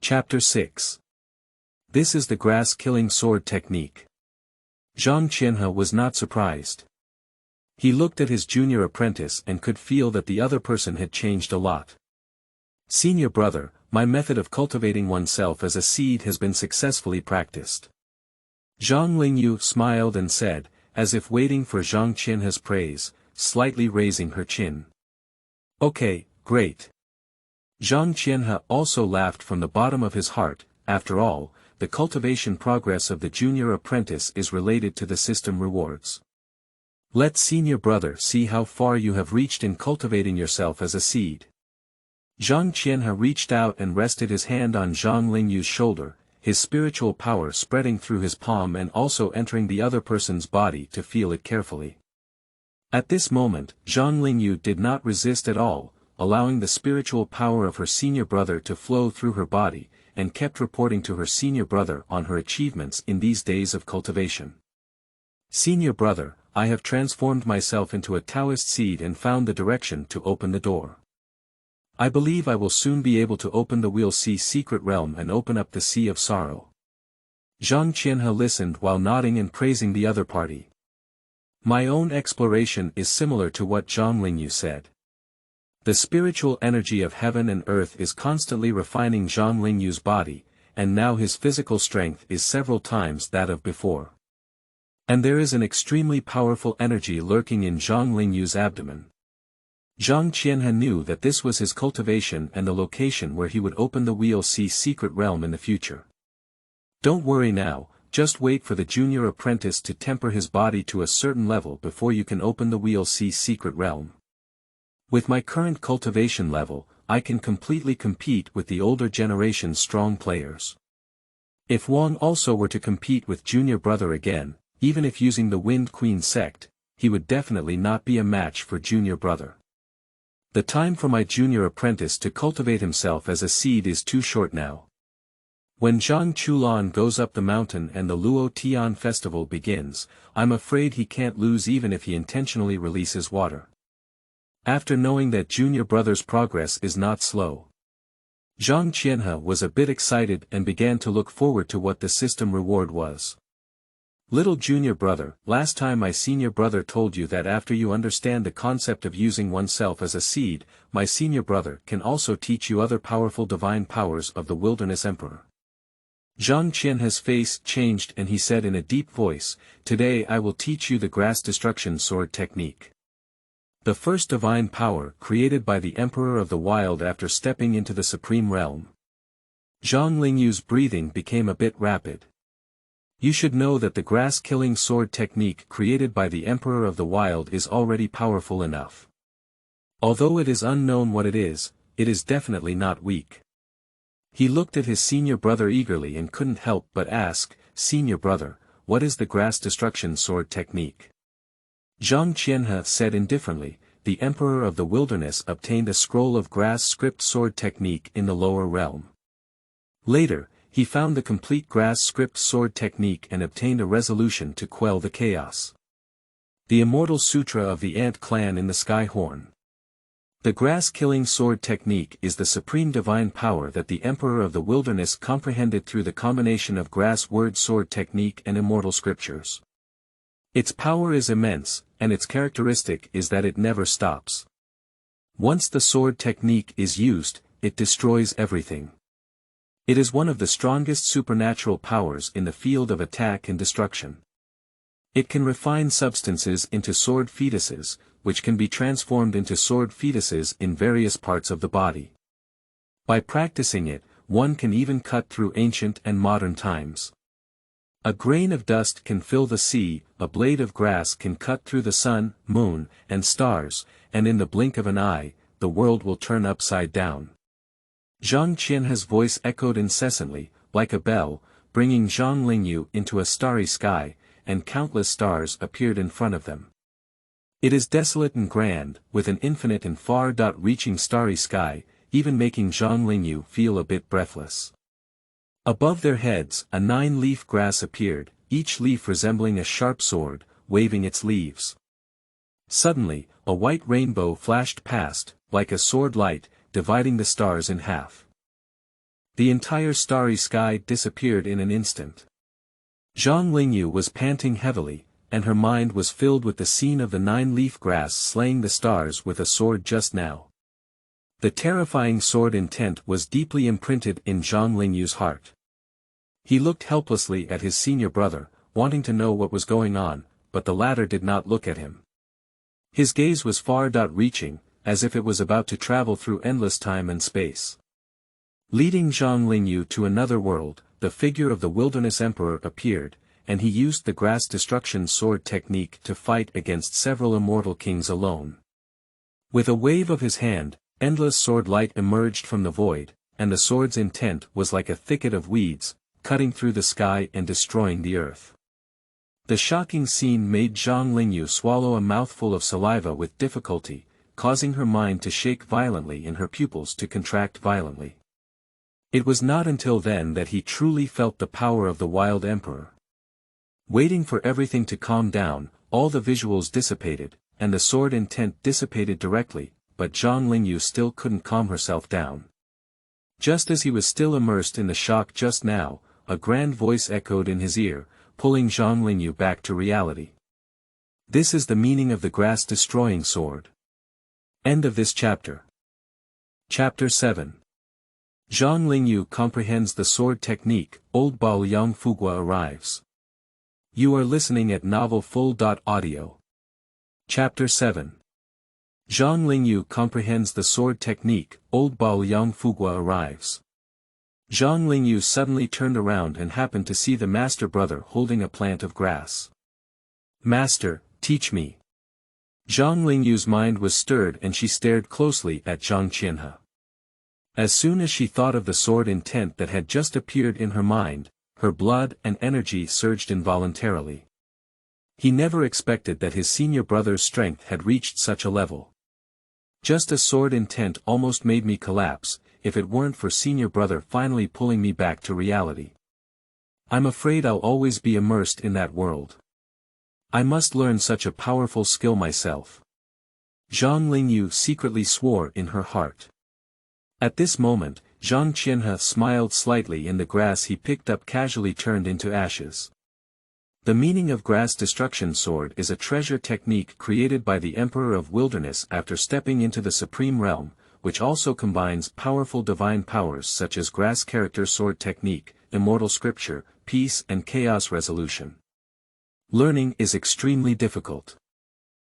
Chapter 6. This is the grass-killing sword technique. Zhang Qianhe was not surprised. He looked at his junior apprentice and could feel that the other person had changed a lot. Senior brother, my method of cultivating oneself as a seed has been successfully practiced. Zhang Lingyu smiled and said, as if waiting for Zhang Qianhe's praise, slightly raising her chin. Okay, great. Zhang Qianhe also laughed from the bottom of his heart. After all, the cultivation progress of the junior apprentice is related to the system rewards. Let senior brother see how far you have reached in cultivating yourself as a seed. Zhang Qianhe reached out and rested his hand on Zhang Lingyu's shoulder, his spiritual power spreading through his palm and also entering the other person's body to feel it carefully. At this moment, Zhang Lingyu did not resist at all, allowing the spiritual power of her senior brother to flow through her body, and kept reporting to her senior brother on her achievements in these days of cultivation. Senior brother, I have transformed myself into a Taoist seed and found the direction to open the door. I believe I will soon be able to open the Wheel Sea secret realm and open up the Sea of Sorrow. Zhang Qianhe listened while nodding and praising the other party. My own exploration is similar to what Zhang Lingyu said. The spiritual energy of heaven and earth is constantly refining Zhang Lingyu's body, and now his physical strength is several times that of before. And there is an extremely powerful energy lurking in Zhang Lingyu's abdomen. Zhang Qianhe knew that this was his cultivation and the location where he would open the Wheel Sea secret realm in the future. Don't worry now, just wait for the junior apprentice to temper his body to a certain level before you can open the Wheel Sea secret realm. With my current cultivation level, I can completely compete with the older generation's strong players. If Wang also were to compete with junior brother again, even if using the Wind Queen sect, he would definitely not be a match for junior brother. The time for my junior apprentice to cultivate himself as a seed is too short now. When Zhang Qianhe goes up the mountain and the Luo Tian festival begins, I'm afraid he can't lose even if he intentionally releases water. After knowing that junior brother's progress is not slow, Zhang Qianhe was a bit excited and began to look forward to what the system reward was. Little junior brother, last time my senior brother told you that after you understand the concept of using oneself as a seed, my senior brother can also teach you other powerful divine powers of the Wilderness Emperor. Zhang Qianhe's face changed and he said in a deep voice, "Today I will teach you the grass destruction sword technique. The first divine power created by the Emperor of the Wild after stepping into the Supreme Realm." Zhang Lingyu's breathing became a bit rapid. You should know that the grass-killing sword technique created by the Emperor of the Wild is already powerful enough. Although it is unknown what it is definitely not weak. He looked at his senior brother eagerly and couldn't help but ask, "Senior brother, what is the grass destruction sword technique?" Zhang Qianhe said indifferently, "The Emperor of the Wilderness obtained a scroll of grass script sword technique in the lower realm. Later, he found the complete grass script sword technique and obtained a resolution to quell the chaos. The Immortal Sutra of the Ant Clan in the Sky Horn. The grass-killing sword technique is the supreme divine power that the Emperor of the Wilderness comprehended through the combination of grass word sword technique and immortal scriptures. Its power is immense, and its characteristic is that it never stops. Once the sword technique is used, it destroys everything. It is one of the strongest supernatural powers in the field of attack and destruction. It can refine substances into sword fetuses, which can be transformed into sword fetuses in various parts of the body. By practicing it, one can even cut through ancient and modern times. A grain of dust can fill the sea, a blade of grass can cut through the sun, moon, and stars, and in the blink of an eye, the world will turn upside down. Zhang Qianhe's voice echoed incessantly, like a bell, bringing Zhang Lingyu into a starry sky, and countless stars appeared in front of them. It is desolate and grand, with an infinite and far-reaching starry sky, even making Zhang Lingyu feel a bit breathless. Above their heads, a 9-leaf grass appeared, each leaf resembling a sharp sword, waving its leaves. Suddenly, a white rainbow flashed past, like a sword light, dividing the stars in half. The entire starry sky disappeared in an instant. Zhang Lingyu was panting heavily, and her mind was filled with the scene of the 9-leaf grass slaying the stars with a sword just now. The terrifying sword intent was deeply imprinted in Zhang Lingyu's heart. He looked helplessly at his senior brother, wanting to know what was going on, but the latter did not look at him. His gaze was far-reaching, as if it was about to travel through endless time and space. Leading Zhang Lingyu to another world, the figure of the Wilderness Emperor appeared, and he used the grass destruction sword technique to fight against several immortal kings alone. With a wave of his hand, endless sword light emerged from the void, and the sword's intent was like a thicket of weeds, cutting through the sky and destroying the earth. The shocking scene made Zhang Lingyu swallow a mouthful of saliva with difficulty, causing her mind to shake violently and her pupils to contract violently. It was not until then that he truly felt the power of the Wild Emperor. Waiting for everything to calm down, all the visuals dissipated, and the sword intent dissipated directly, but Zhang Lingyu still couldn't calm herself down. Just as he was still immersed in the shock just now, a grand voice echoed in his ear, pulling Zhang Lingyu back to reality. This is the meaning of the grass-destroying sword. End of this chapter. Chapter 7. Zhang Lingyu comprehends the sword technique, old Ba Liang Fuguo arrives. You are listening at novelfull.audio. Chapter 7. Zhang Lingyu comprehends the sword technique, old Ba Liang Fuguo arrives. Zhang Lingyu suddenly turned around and happened to see the master brother holding a plant of grass. Master, teach me. Zhang Lingyu's mind was stirred and she stared closely at Zhang Qianhe. As soon as she thought of the sword intent that had just appeared in her mind, her blood and energy surged involuntarily. He never expected that his senior brother's strength had reached such a level. Just a sword intent almost made me collapse, if it weren't for senior brother finally pulling me back to reality. I'm afraid I'll always be immersed in that world. I must learn such a powerful skill myself. Zhang Lingyu secretly swore in her heart. At this moment, Zhang Qianhe smiled slightly and the grass he picked up casually turned into ashes. The meaning of grass destruction sword is a treasure technique created by the Emperor of Wilderness after stepping into the Supreme Realm, which also combines powerful divine powers such as grass character sword technique, immortal scripture, peace and chaos resolution. Learning is extremely difficult.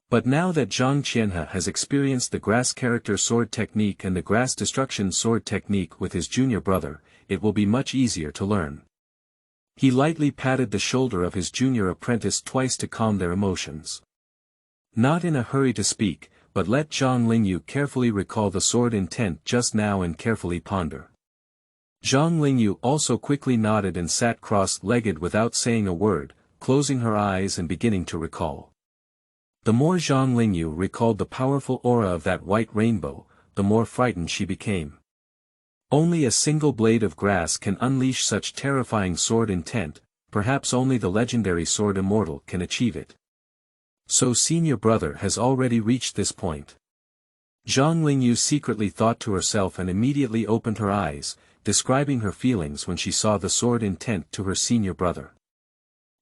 But now that Zhang Qianhe has experienced the grass character sword technique and the grass destruction sword technique with his junior brother, it will be much easier to learn. He lightly patted the shoulder of his junior apprentice twice to calm their emotions. Not in a hurry to speak, but let Zhang Lingyu carefully recall the sword intent just now and carefully ponder. Zhang Lingyu also quickly nodded and sat cross-legged without saying a word, closing her eyes and beginning to recall. The more Zhang Lingyu recalled the powerful aura of that white rainbow, the more frightened she became. Only a single blade of grass can unleash such terrifying sword intent, perhaps only the legendary sword Immortal can achieve it. So senior brother has already reached this point. Zhang Lingyu secretly thought to herself and immediately opened her eyes, describing her feelings when she saw the sword intent to her senior brother.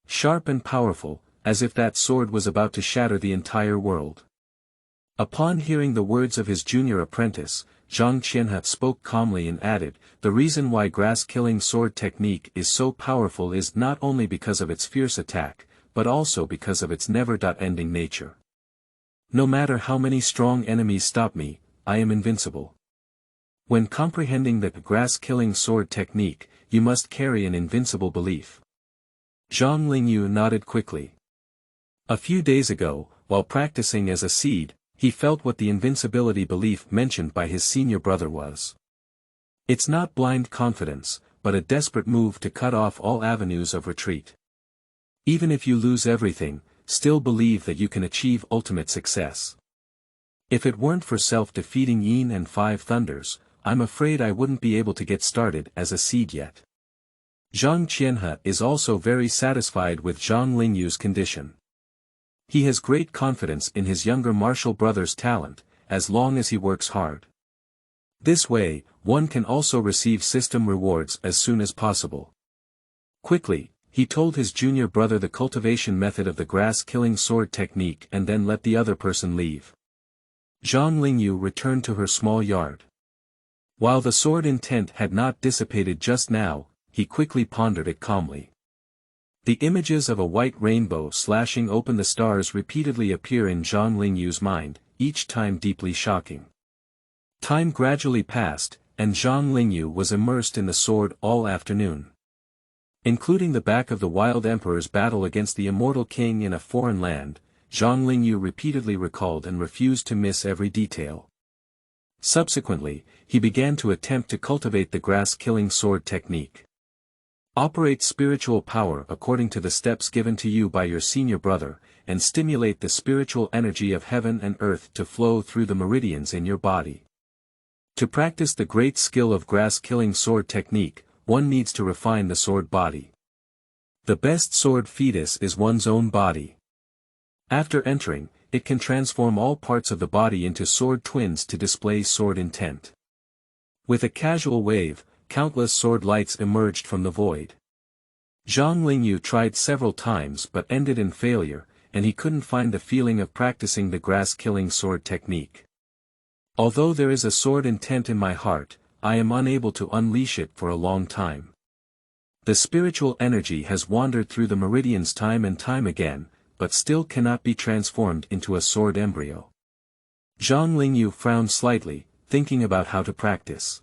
Sharp and powerful, as if that sword was about to shatter the entire world. Upon hearing the words of his junior apprentice, Zhang Qianhe spoke calmly and added, "The reason why grass-killing sword technique is so powerful is not only because of its fierce attack, but also because of its never-ending nature. No matter how many strong enemies stop me, I am invincible." When comprehending the grass-killing sword technique, you must carry an invincible belief. Zhang Lingyu nodded quickly. A few days ago, while practicing as a seed, he felt what the invincibility belief mentioned by his senior brother was. It's not blind confidence, but a desperate move to cut off all avenues of retreat. Even if you lose everything, still believe that you can achieve ultimate success. If it weren't for self-defeating Yin and Five Thunders, I'm afraid I wouldn't be able to get started as a seed yet. Zhang Qianhe is also very satisfied with Zhang Lingyu's condition. He has great confidence in his younger martial brother's talent, as long as he works hard. This way, one can also receive system rewards as soon as possible. Quickly, he told his junior brother the cultivation method of the grass-killing sword technique and then let the other person leave. Zhang Lingyu returned to her small yard. While the sword intent had not dissipated just now, he quickly pondered it calmly. The images of a white rainbow slashing open the stars repeatedly appear in Zhang Lingyu's mind, each time deeply shocking. Time gradually passed, and Zhang Lingyu was immersed in the sword all afternoon. Including the back of the Wild Emperor's battle against the Immortal King in a foreign land, Zhang Lingyu repeatedly recalled and refused to miss every detail. Subsequently, he began to attempt to cultivate the grass-killing sword technique. Operate spiritual power according to the steps given to you by your senior brother, and stimulate the spiritual energy of heaven and earth to flow through the meridians in your body. To practice the great skill of grass-killing sword technique, one needs to refine the sword body. The best sword fetus is one's own body. After entering, it can transform all parts of the body into sword twins to display sword intent. With a casual wave, countless sword lights emerged from the void. Zhang Lingyu tried several times but ended in failure, and he couldn't find the feeling of practicing the grass-killing sword technique. Although there is a sword intent in my heart, I am unable to unleash it for a long time. The spiritual energy has wandered through the meridians time and time again, but still cannot be transformed into a sword embryo. Zhang Lingyu frowned slightly, thinking about how to practice.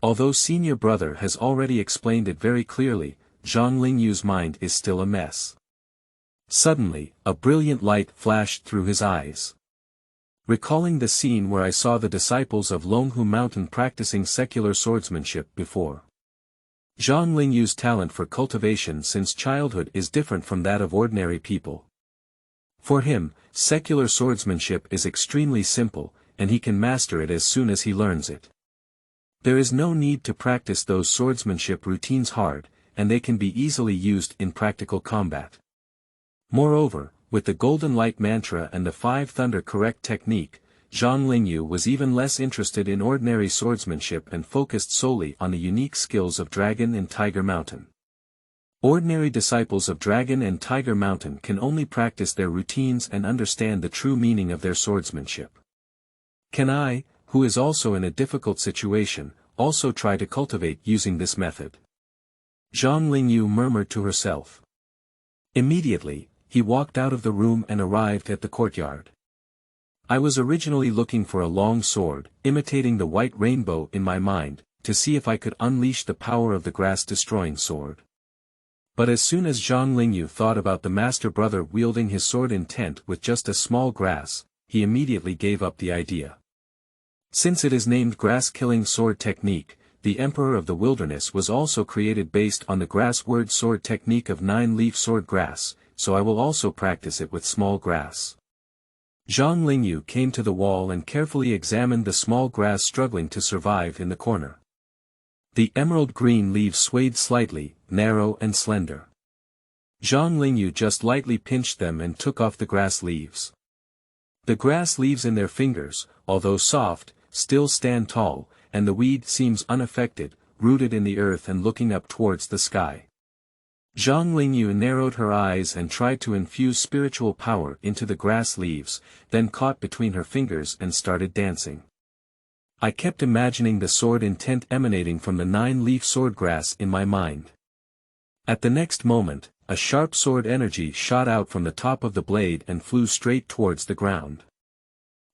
Although senior brother has already explained it very clearly, Zhang Lingyu's mind is still a mess. Suddenly, a brilliant light flashed through his eyes. Recalling the scene where I saw the disciples of Longhu Mountain practicing secular swordsmanship before. Zhang Lingyu's talent for cultivation since childhood is different from that of ordinary people. For him, secular swordsmanship is extremely simple, and he can master it as soon as he learns it. There is no need to practice those swordsmanship routines hard, and they can be easily used in practical combat. Moreover, with the Golden Light Mantra and the Five Thunder correct technique, Zhang Lingyu was even less interested in ordinary swordsmanship and focused solely on the unique skills of Dragon and Tiger Mountain. Ordinary disciples of Dragon and Tiger Mountain can only practice their routines and understand the true meaning of their swordsmanship. Can I, who is also in a difficult situation, also try to cultivate using this method? Zhang Lingyu murmured to herself. Immediately, he walked out of the room and arrived at the courtyard. I was originally looking for a long sword, imitating the white rainbow in my mind, to see if I could unleash the power of the grass-destroying sword. But as soon as Zhang Lingyu thought about the master brother wielding his sword intent with just a small grass, he immediately gave up the idea. Since it is named grass-killing sword technique, the Emperor of the Wilderness was also created based on the grass-word sword technique of 9-leaf sword grass, so I will also practice it with small grass. Zhang Lingyu came to the wall and carefully examined the small grass struggling to survive in the corner. The emerald green leaves swayed slightly, narrow and slender. Zhang Lingyu just lightly pinched them and took off the grass leaves. The grass leaves in their fingers, although soft, still stand tall, and the weed seems unaffected, rooted in the earth and looking up towards the sky. Zhang Lingyu narrowed her eyes and tried to infuse spiritual power into the grass leaves, then caught between her fingers and started dancing. I kept imagining the sword intent emanating from the 9-leaf sword grass in my mind. At the next moment, a sharp sword energy shot out from the top of the blade and flew straight towards the ground.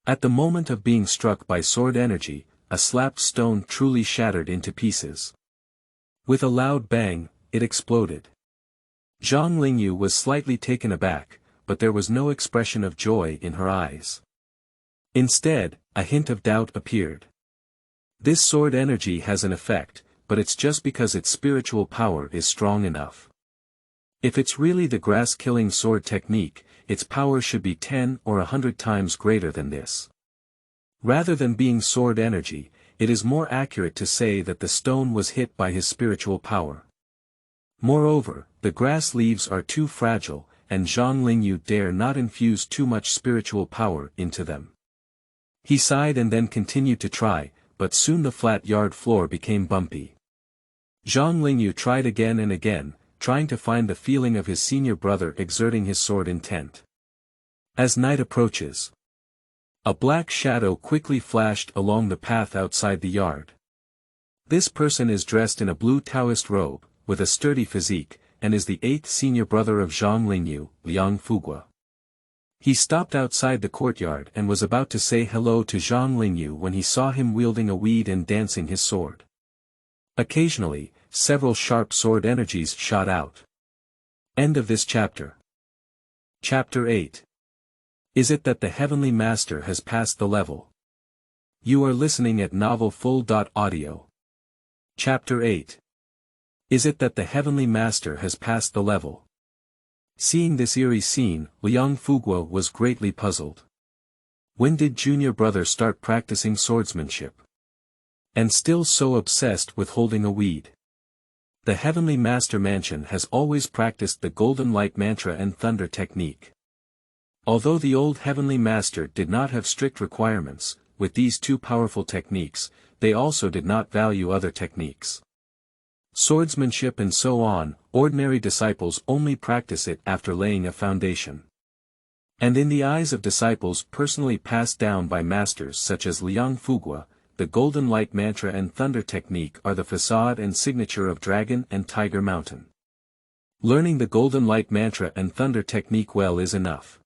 At the moment of being struck by sword energy, a slapped stone truly shattered into pieces. With a loud bang, it exploded. Zhang Lingyu was slightly taken aback, but there was no expression of joy in her eyes. Instead, a hint of doubt appeared. This sword energy has an effect, but it's just because its spiritual power is strong enough. If it's really the grass-killing sword technique, its power should be 10 or 100 times greater than this. Rather than being sword energy, it is more accurate to say that the stone was hit by his spiritual power. Moreover, the grass leaves are too fragile, and Zhang Lingyu dare not infuse too much spiritual power into them. He sighed and then continued to try, but soon the flat yard floor became bumpy. Zhang Lingyu tried again and again, trying to find the feeling of his senior brother exerting his sword intent. As night approaches, a black shadow quickly flashed along the path outside the yard. This person is dressed in a blue Taoist robe, with a sturdy physique, and is the 8th senior brother of Zhang Lingyu, Liang Fuguo. He stopped outside the courtyard and was about to say hello to Zhang Lingyu when he saw him wielding a weed and dancing his sword. Occasionally, several sharp sword energies shot out. End of this chapter. Chapter 8. Is it that the Heavenly Master has passed the level? You are listening at novelfull.audio. Chapter 8. Is it that the Heavenly Master has passed the level? Seeing this eerie scene, Liang Fuguo was greatly puzzled. When did junior brother start practicing swordsmanship? And still so obsessed with holding a weed. The Heavenly Master Mansion has always practiced the Golden Light Mantra and Thunder technique. Although the old Heavenly Master did not have strict requirements, with these two powerful techniques, they also did not value other techniques. Swordsmanship and so on, ordinary disciples only practice it after laying a foundation. And in the eyes of disciples personally passed down by masters such as Liang Fuguo, the Golden Light Mantra and Thunder technique are the facade and signature of Dragon and Tiger Mountain. Learning the Golden Light Mantra and Thunder technique well is enough.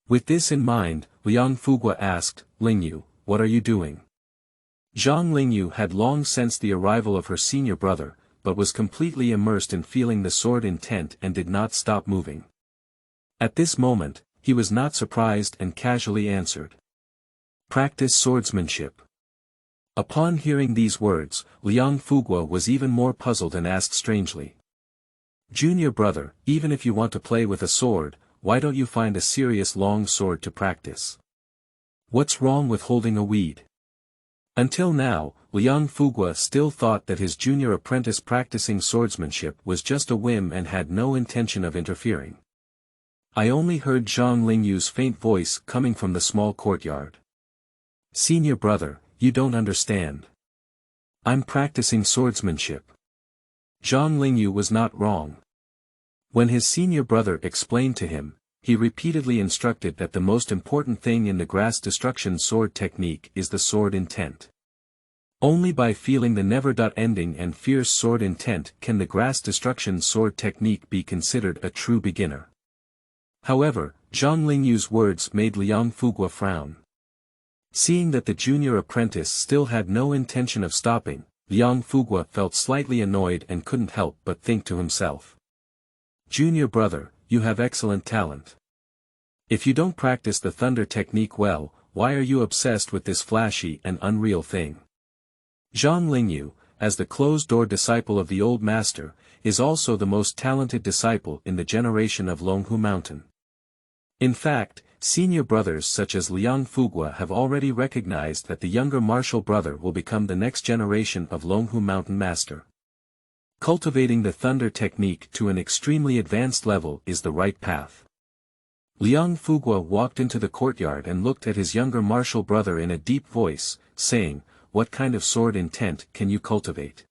With this in mind, Liang Fuguo asked, "Lingyu, what are you doing?" Zhang Lingyu had long sensed the arrival of her senior brother, but was completely immersed in feeling the sword intent and did not stop moving. At this moment, he was not surprised and casually answered. Practice swordsmanship. Upon hearing these words, Liang Fuguo was even more puzzled and asked strangely. Junior brother, even if you want to play with a sword, why don't you find a serious long sword to practice? What's wrong with holding a weed? Until now, Liang Fuguo still thought that his junior apprentice practicing swordsmanship was just a whim and had no intention of interfering. I only heard Zhang Lingyu's faint voice coming from the small courtyard. Senior brother, you don't understand. I'm practicing swordsmanship. Zhang Lingyu was not wrong. When his senior brother explained to him, he repeatedly instructed that the most important thing in the grass destruction sword technique is the sword intent. Only by feeling the never-ending and fierce sword intent can the grass destruction sword technique be considered a true beginner. However, Zhang Lingyu's words made Liang Fuguo frown. Seeing that the junior apprentice still had no intention of stopping, Liang Fuguo felt slightly annoyed and couldn't help but think to himself. Junior brother, you have excellent talent. If you don't practice the thunder technique well, why are you obsessed with this flashy and unreal thing? Zhang Lingyu, as the closed-door disciple of the old master, is also the most talented disciple in the generation of Longhu Mountain. In fact, senior brothers such as Liang Fuguo have already recognized that the younger martial brother will become the next generation of Longhu Mountain master. Cultivating the thunder technique to an extremely advanced level is the right path. Liang Fuguo walked into the courtyard and looked at his younger martial brother in a deep voice, saying, "What kind of sword intent can you cultivate?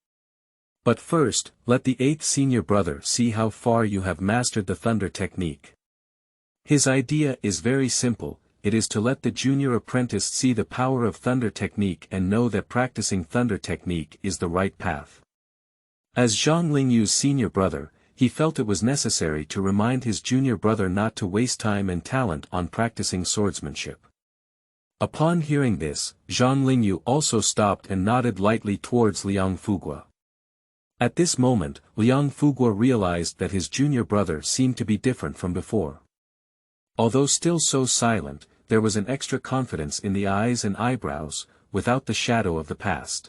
But first, let the 8th senior brother see how far you have mastered the thunder technique." His idea is very simple, it is to let the junior apprentice see the power of thunder technique and know that practicing thunder technique is the right path. As Zhang Lingyu's senior brother, he felt it was necessary to remind his junior brother not to waste time and talent on practicing swordsmanship. Upon hearing this, Zhang Lingyu also stopped and nodded lightly towards Liang Fuguo. At this moment, Liang Fuguo realized that his junior brother seemed to be different from before. Although still so silent, there was an extra confidence in the eyes and eyebrows, without the shadow of the past.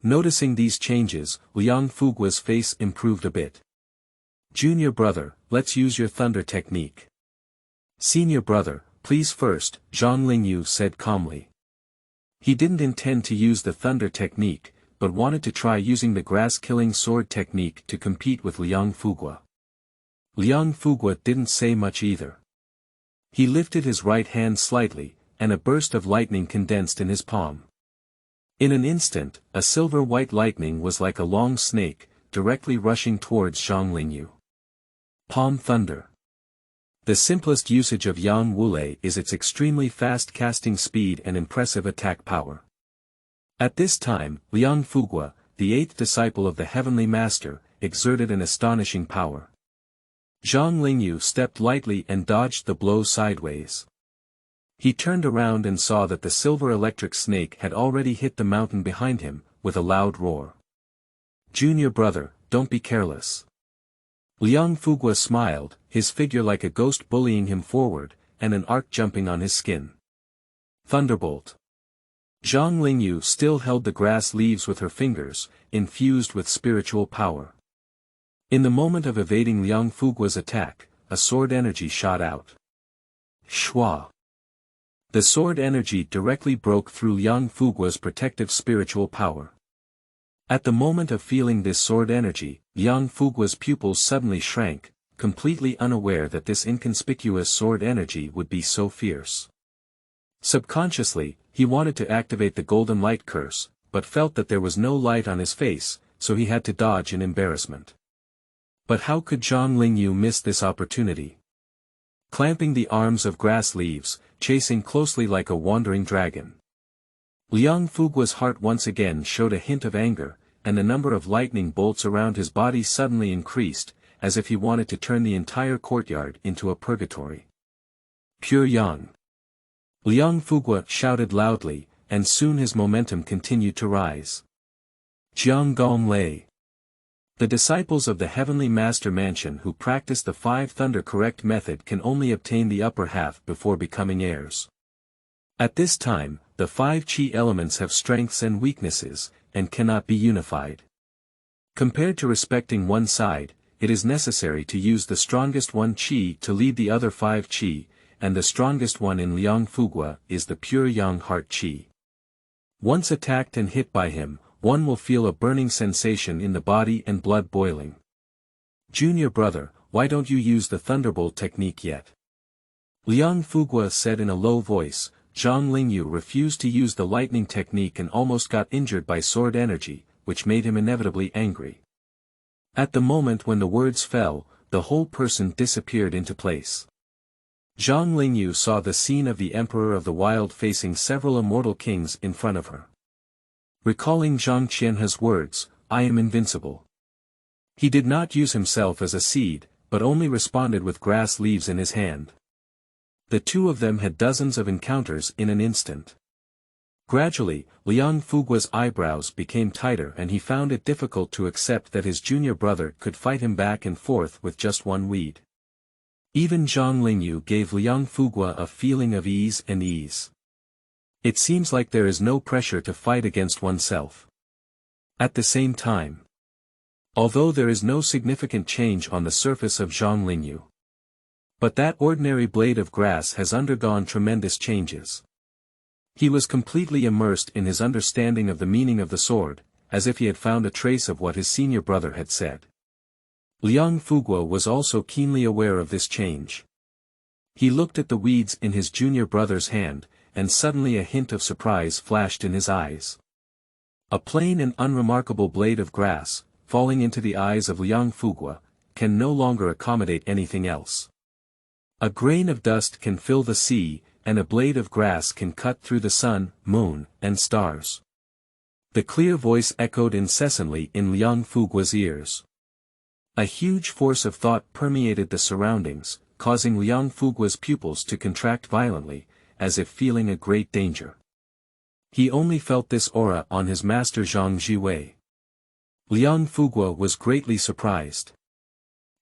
Noticing these changes, Liang Fuguo's face improved a bit. Junior brother, let's use your thunder technique. Senior brother, please first, Zhang Lingyu said calmly. He didn't intend to use the thunder technique, but wanted to try using the grass-killing sword technique to compete with Liang Fuguo. Liang Fuguo didn't say much either. He lifted his right hand slightly, and a burst of lightning condensed in his palm. In an instant, a silver-white lightning was like a long snake, directly rushing towards Zhang Lingyu. Palm thunder. The simplest usage of Yang Wulei is its extremely fast casting speed and impressive attack power. At this time, Liang Fuguo, the 8th disciple of the Heavenly Master, exerted an astonishing power. Zhang Lingyu stepped lightly and dodged the blow sideways. He turned around and saw that the silver electric snake had already hit the mountain behind him, with a loud roar. Junior brother, don't be careless. Liang Fuguo smiled, his figure like a ghost bullying him forward, and an arc jumping on his skin. Thunderbolt. Zhang Lingyu still held the grass leaves with her fingers, infused with spiritual power. In the moment of evading Liang Fuguo's attack, a sword energy shot out. Shua. The sword energy directly broke through Liang Fuguo's protective spiritual power. At the moment of feeling this sword energy, Liang Fuguo's pupils suddenly shrank, completely unaware that this inconspicuous sword energy would be so fierce. Subconsciously, he wanted to activate the golden light curse, but felt that there was no light on his face, so he had to dodge in embarrassment. But how could Zhang Lingyu miss this opportunity? Clamping the arms of grass leaves, chasing closely like a wandering dragon. Liang Fuguo's heart once again showed a hint of anger, and the number of lightning bolts around his body suddenly increased, as if he wanted to turn the entire courtyard into a purgatory. Pure yang. Liang Fuguo shouted loudly, and soon his momentum continued to rise. Jiang Gong Lei. The disciples of the Heavenly Master Mansion who practice the 5 Thunder correct method can only obtain the upper half before becoming heirs. At this time, the 5 qi elements have strengths and weaknesses, and cannot be unified. Compared to respecting one side, it is necessary to use the strongest one qi to lead the other 5 qi, and the strongest one in Liang Fuguo is the pure yang heart qi. Once attacked and hit by him, one will feel a burning sensation in the body and blood boiling. Junior brother, why don't you use the thunderbolt technique yet? Liang Fuguo said in a low voice. Zhang Lingyu refused to use the lightning technique and almost got injured by sword energy, which made him inevitably angry. At the moment when the words fell, the whole person disappeared into place. Zhang Lingyu saw the scene of the Emperor of the Wild facing several immortal kings in front of her. Recalling Zhang Qianhe's words, "I am invincible." He did not use himself as a seed, but only responded with grass leaves in his hand. The two of them had dozens of encounters in an instant. Gradually, Liang Fuguo's eyebrows became tighter and he found it difficult to accept that his junior brother could fight him back and forth with just one weed. Even Zhang Lingyu gave Liang Fuguo a feeling of ease and ease. It seems like there is no pressure to fight against oneself. At the same time, although there is no significant change on the surface of Zhang Lingyu, but that ordinary blade of grass has undergone tremendous changes. He was completely immersed in his understanding of the meaning of the sword, as if he had found a trace of what his senior brother had said. Liang Fuguo was also keenly aware of this change. He looked at the weeds in his junior brother's hand, and suddenly a hint of surprise flashed in his eyes. A plain and unremarkable blade of grass, falling into the eyes of Liang Fuguo, can no longer accommodate anything else. A grain of dust can fill the sea, and a blade of grass can cut through the sun, moon, and stars. The clear voice echoed incessantly in Liang Fuguo's ears. A huge force of thought permeated the surroundings, causing Liang Fuguo's pupils to contract violently, as if feeling a great danger. He only felt this aura on his master Zhang Zhiwei. Liang Fuguo was greatly surprised.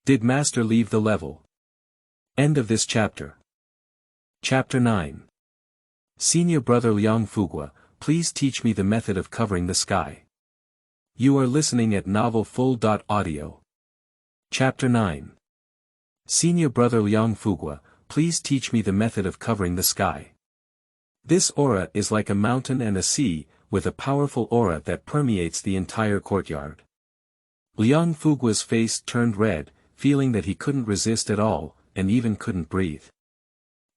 Did master leave the level? End of this chapter. Chapter 9. Senior brother Liang Fuguo, please teach me the method of covering the sky. You are listening at novelfull.audio. Chapter 9. Senior brother Liang Fuguo, please teach me the method of covering the sky. This aura is like a mountain and a sea, with a powerful aura that permeates the entire courtyard. Liang Fuguo's face turned red, feeling that he couldn't resist at all, and even couldn't breathe.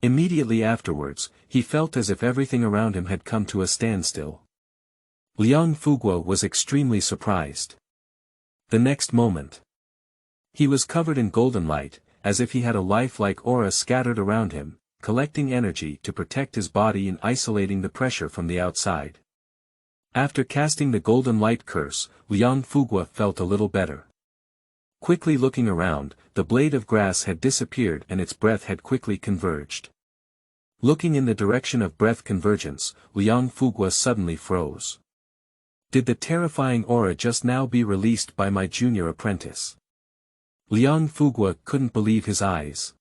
Immediately afterwards, he felt as if everything around him had come to a standstill. Liang Fuguo was extremely surprised. The next moment, he was covered in golden light, as if he had a lifelike aura scattered around him, collecting energy to protect his body and isolating the pressure from the outside. After casting the golden light curse, Liang Fuguo felt a little better. Quickly looking around, the blade of grass had disappeared and its breath had quickly converged. Looking in the direction of breath convergence, Liang Fuguo suddenly froze. Did the terrifying aura just now be released by my junior apprentice? Liang Fuguo couldn't believe his eyes.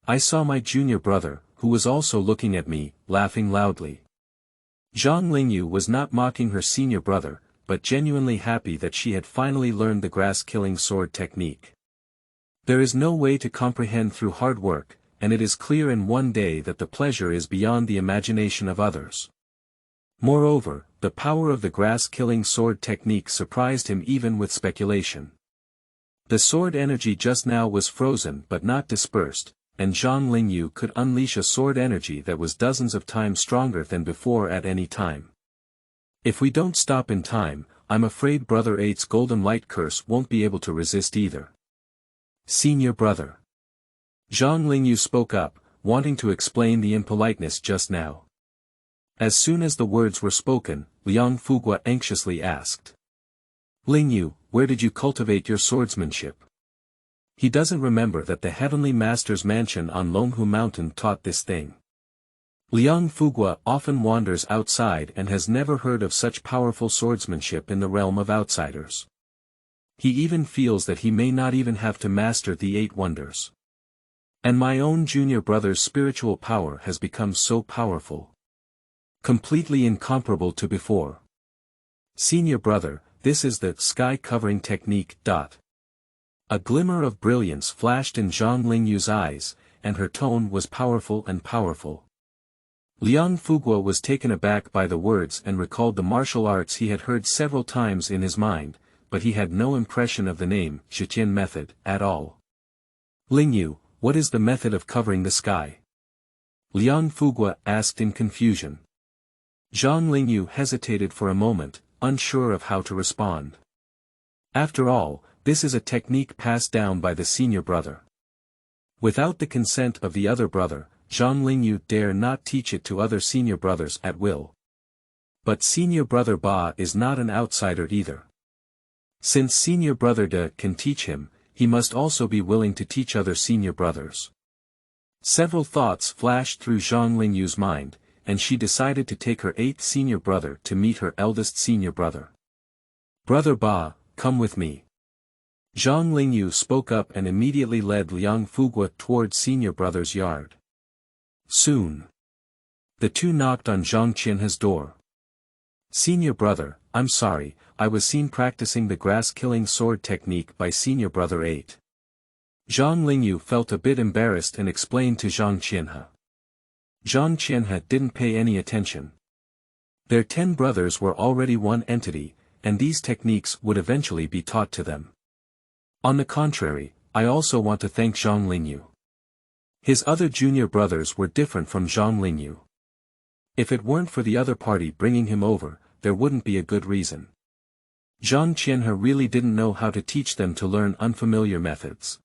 I saw my junior brother, who was also looking at me, laughing loudly. Zhang Lingyu was not mocking her senior brother, but genuinely happy that she had finally learned the grass-killing sword technique. There is no way to comprehend through hard work, and it is clear in one day that the pleasure is beyond the imagination of others. Moreover, the power of the grass-killing sword technique surprised him even with speculation. The sword energy just now was frozen but not dispersed, and Zhang Lingyu could unleash a sword energy that was dozens of times stronger than before at any time. If we don't stop in time, I'm afraid Brother 8's golden light curse won't be able to resist either. Senior brother. Zhang Lingyu spoke up, wanting to explain the impoliteness just now. As soon as the words were spoken, Liang Fuguo anxiously asked. Lingyu, where did you cultivate your swordsmanship? He doesn't remember that the Heavenly Master's mansion on Longhu Mountain taught this thing. Liang Fuguo often wanders outside and has never heard of such powerful swordsmanship in the realm of outsiders. He even feels that he may not even have to master the 8 wonders. And my own junior brother's spiritual power has become so powerful. Completely incomparable to before. Senior brother, this is the sky-covering technique. A glimmer of brilliance flashed in Zhang Lingyu's eyes, and her tone was powerful and powerful. Liang Fuguo was taken aback by the words and recalled the martial arts he had heard several times in his mind, but he had no impression of the name, Zhiqian method, at all. Lingyu, what is the method of covering the sky? Liang Fuguo asked in confusion. Zhang Lingyu hesitated for a moment, unsure of how to respond. After all, this is a technique passed down by the senior brother. Without the consent of the other brother, Zhang Lingyu dare not teach it to other senior brothers at will. But senior brother Ba is not an outsider either. Since senior brother De can teach him, he must also be willing to teach other senior brothers. Several thoughts flashed through Zhang Lingyu's mind, and she decided to take her 8th senior brother to meet her eldest senior brother. Brother Ba, come with me. Zhang Lingyu spoke up and immediately led Liang Fuguo toward senior brother's yard. Soon, the two knocked on Zhang Qianhe's door. Senior brother, I'm sorry, I was seen practicing the grass-killing sword technique by senior brother 8. Zhang Lingyu felt a bit embarrassed and explained to Zhang Qianhe. Zhang Qianhe didn't pay any attention. Their 10 brothers were already one entity, and these techniques would eventually be taught to them. On the contrary, I also want to thank Zhang Lingyu. His other junior brothers were different from Zhang Lingyu. If it weren't for the other party bringing him over, there wouldn't be a good reason. Zhang Qianhe really didn't know how to teach them to learn unfamiliar methods.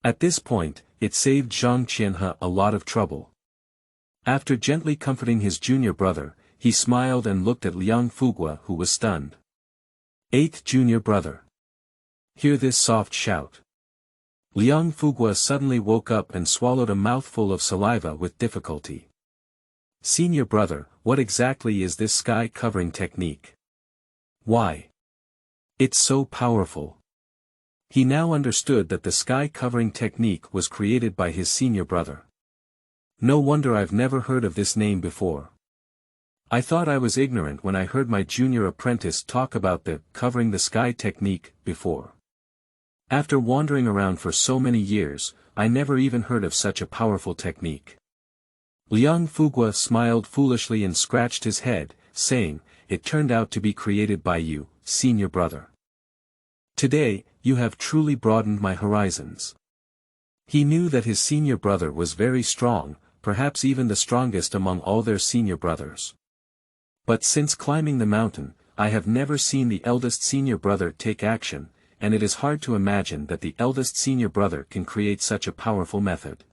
At this point, it saved Zhang Qianhe a lot of trouble. After gently comforting his junior brother, he smiled and looked at Liang Fuguo, who was stunned. 8th junior brother. Hear this soft shout. Liang Fuguo suddenly woke up and swallowed a mouthful of saliva with difficulty. Senior brother, what exactly is this sky-covering technique? Why? It's so powerful. He now understood that the sky-covering technique was created by his senior brother. No wonder I've never heard of this name before. I thought I was ignorant when I heard my junior apprentice talk about the covering the sky technique before. After wandering around for so many years, I never even heard of such a powerful technique. Liang Fuguo smiled foolishly and scratched his head, saying, it turned out to be created by you, senior brother. Today, you have truly broadened my horizons. He knew that his senior brother was very strong, perhaps even the strongest among all their senior brothers. But since climbing the mountain, I have never seen the eldest senior brother take action, and it is hard to imagine that the eldest senior brother can create such a powerful method.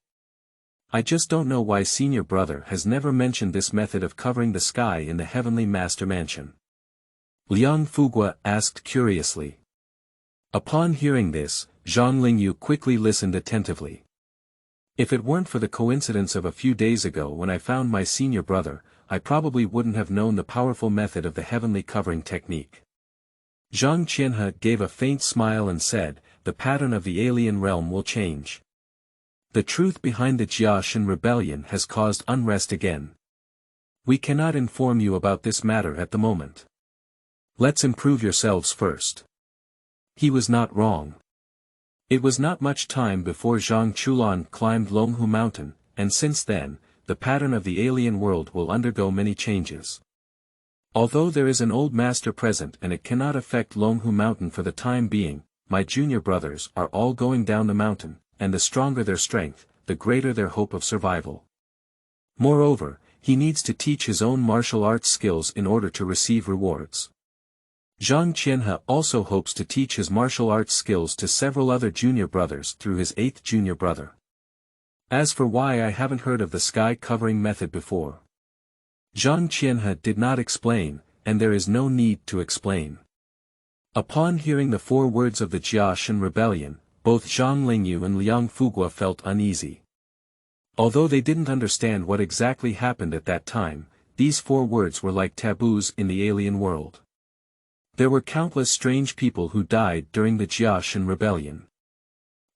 I just don't know why senior brother has never mentioned this method of covering the sky in the heavenly master mansion. Liang Fuguo asked curiously. Upon hearing this, Zhang Lingyu quickly listened attentively. If it weren't for the coincidence of a few days ago when I found my senior brother, I probably wouldn't have known the powerful method of the heavenly covering technique. Zhang Qianhe gave a faint smile and said, the pattern of the alien realm will change. The truth behind the Jiaxin rebellion has caused unrest again. We cannot inform you about this matter at the moment. Let's improve yourselves first. He was not wrong. It was not much time before Zhang Chulan climbed Longhu Mountain, and since then, the pattern of the alien world will undergo many changes. Although there is an old master present and it cannot affect Longhu Mountain for the time being, my junior brothers are all going down the mountain, and the stronger their strength, the greater their hope of survival. Moreover, he needs to teach his own martial arts skills in order to receive rewards. Zhang Qianhe also hopes to teach his martial arts skills to several other junior brothers through his 8th junior brother. As for why I haven't heard of the sky covering method before, Zhang Qianhe did not explain, and there is no need to explain. Upon hearing the 4 words of the Jiaxin rebellion, both Zhang Lingyu and Liang Fuguo felt uneasy. Although they didn't understand what exactly happened at that time, these 4 words were like taboos in the alien world. There were countless strange people who died during the Jiaxin rebellion.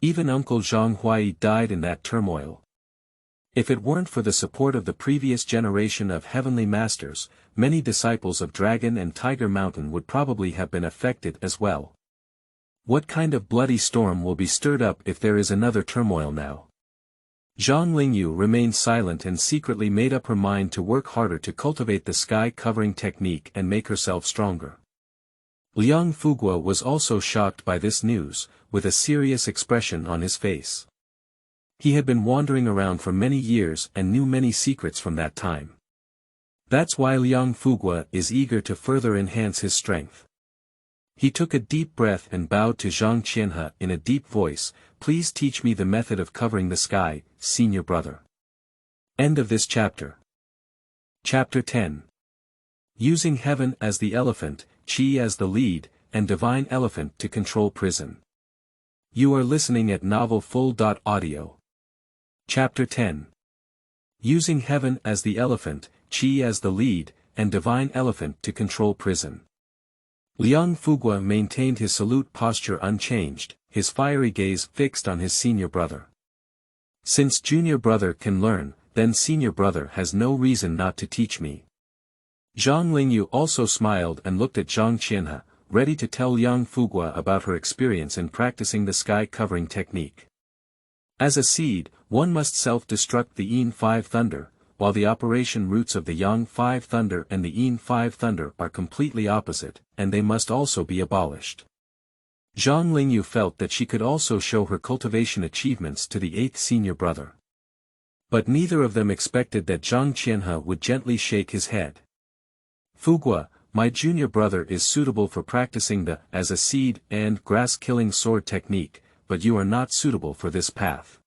Even Uncle Zhang Huai died in that turmoil. If it weren't for the support of the previous generation of heavenly masters, many disciples of Dragon and Tiger Mountain would probably have been affected as well. What kind of bloody storm will be stirred up if there is another turmoil now? Zhang Lingyu remained silent and secretly made up her mind to work harder to cultivate the sky-covering technique and make herself stronger. Liang Fuguo was also shocked by this news, with a serious expression on his face. He had been wandering around for many years and knew many secrets from that time. That's why Liang Fuguo is eager to further enhance his strength. He took a deep breath and bowed to Zhang Qianhe in a deep voice, "Please teach me the method of covering the sky, senior brother." End of this chapter. Chapter 10. Using heaven as the elephant, Qi as the lead, and divine elephant to control prison. You are listening at novelfull.audio. Chapter 10. Using heaven as the elephant, Qi as the lead, and divine elephant to control prison. Liang Fuguo maintained his salute posture unchanged, his fiery gaze fixed on his senior brother. Since junior brother can learn, then senior brother has no reason not to teach me. Zhang Lingyu also smiled and looked at Zhang Qianhe, ready to tell Liang Fuguo about her experience in practicing the sky-covering technique. As a seed, one must self-destruct the Yin 5 thunder, while the operation roots of the Yang 5 thunder and the Yin 5 thunder are completely opposite, and they must also be abolished. Zhang Lingyu felt that she could also show her cultivation achievements to the 8th senior brother. But neither of them expected that Zhang Qianhe would gently shake his head. "Fuguo, my junior brother is suitable for practicing the as a seed and grass-killing sword technique, but you are not suitable for this path."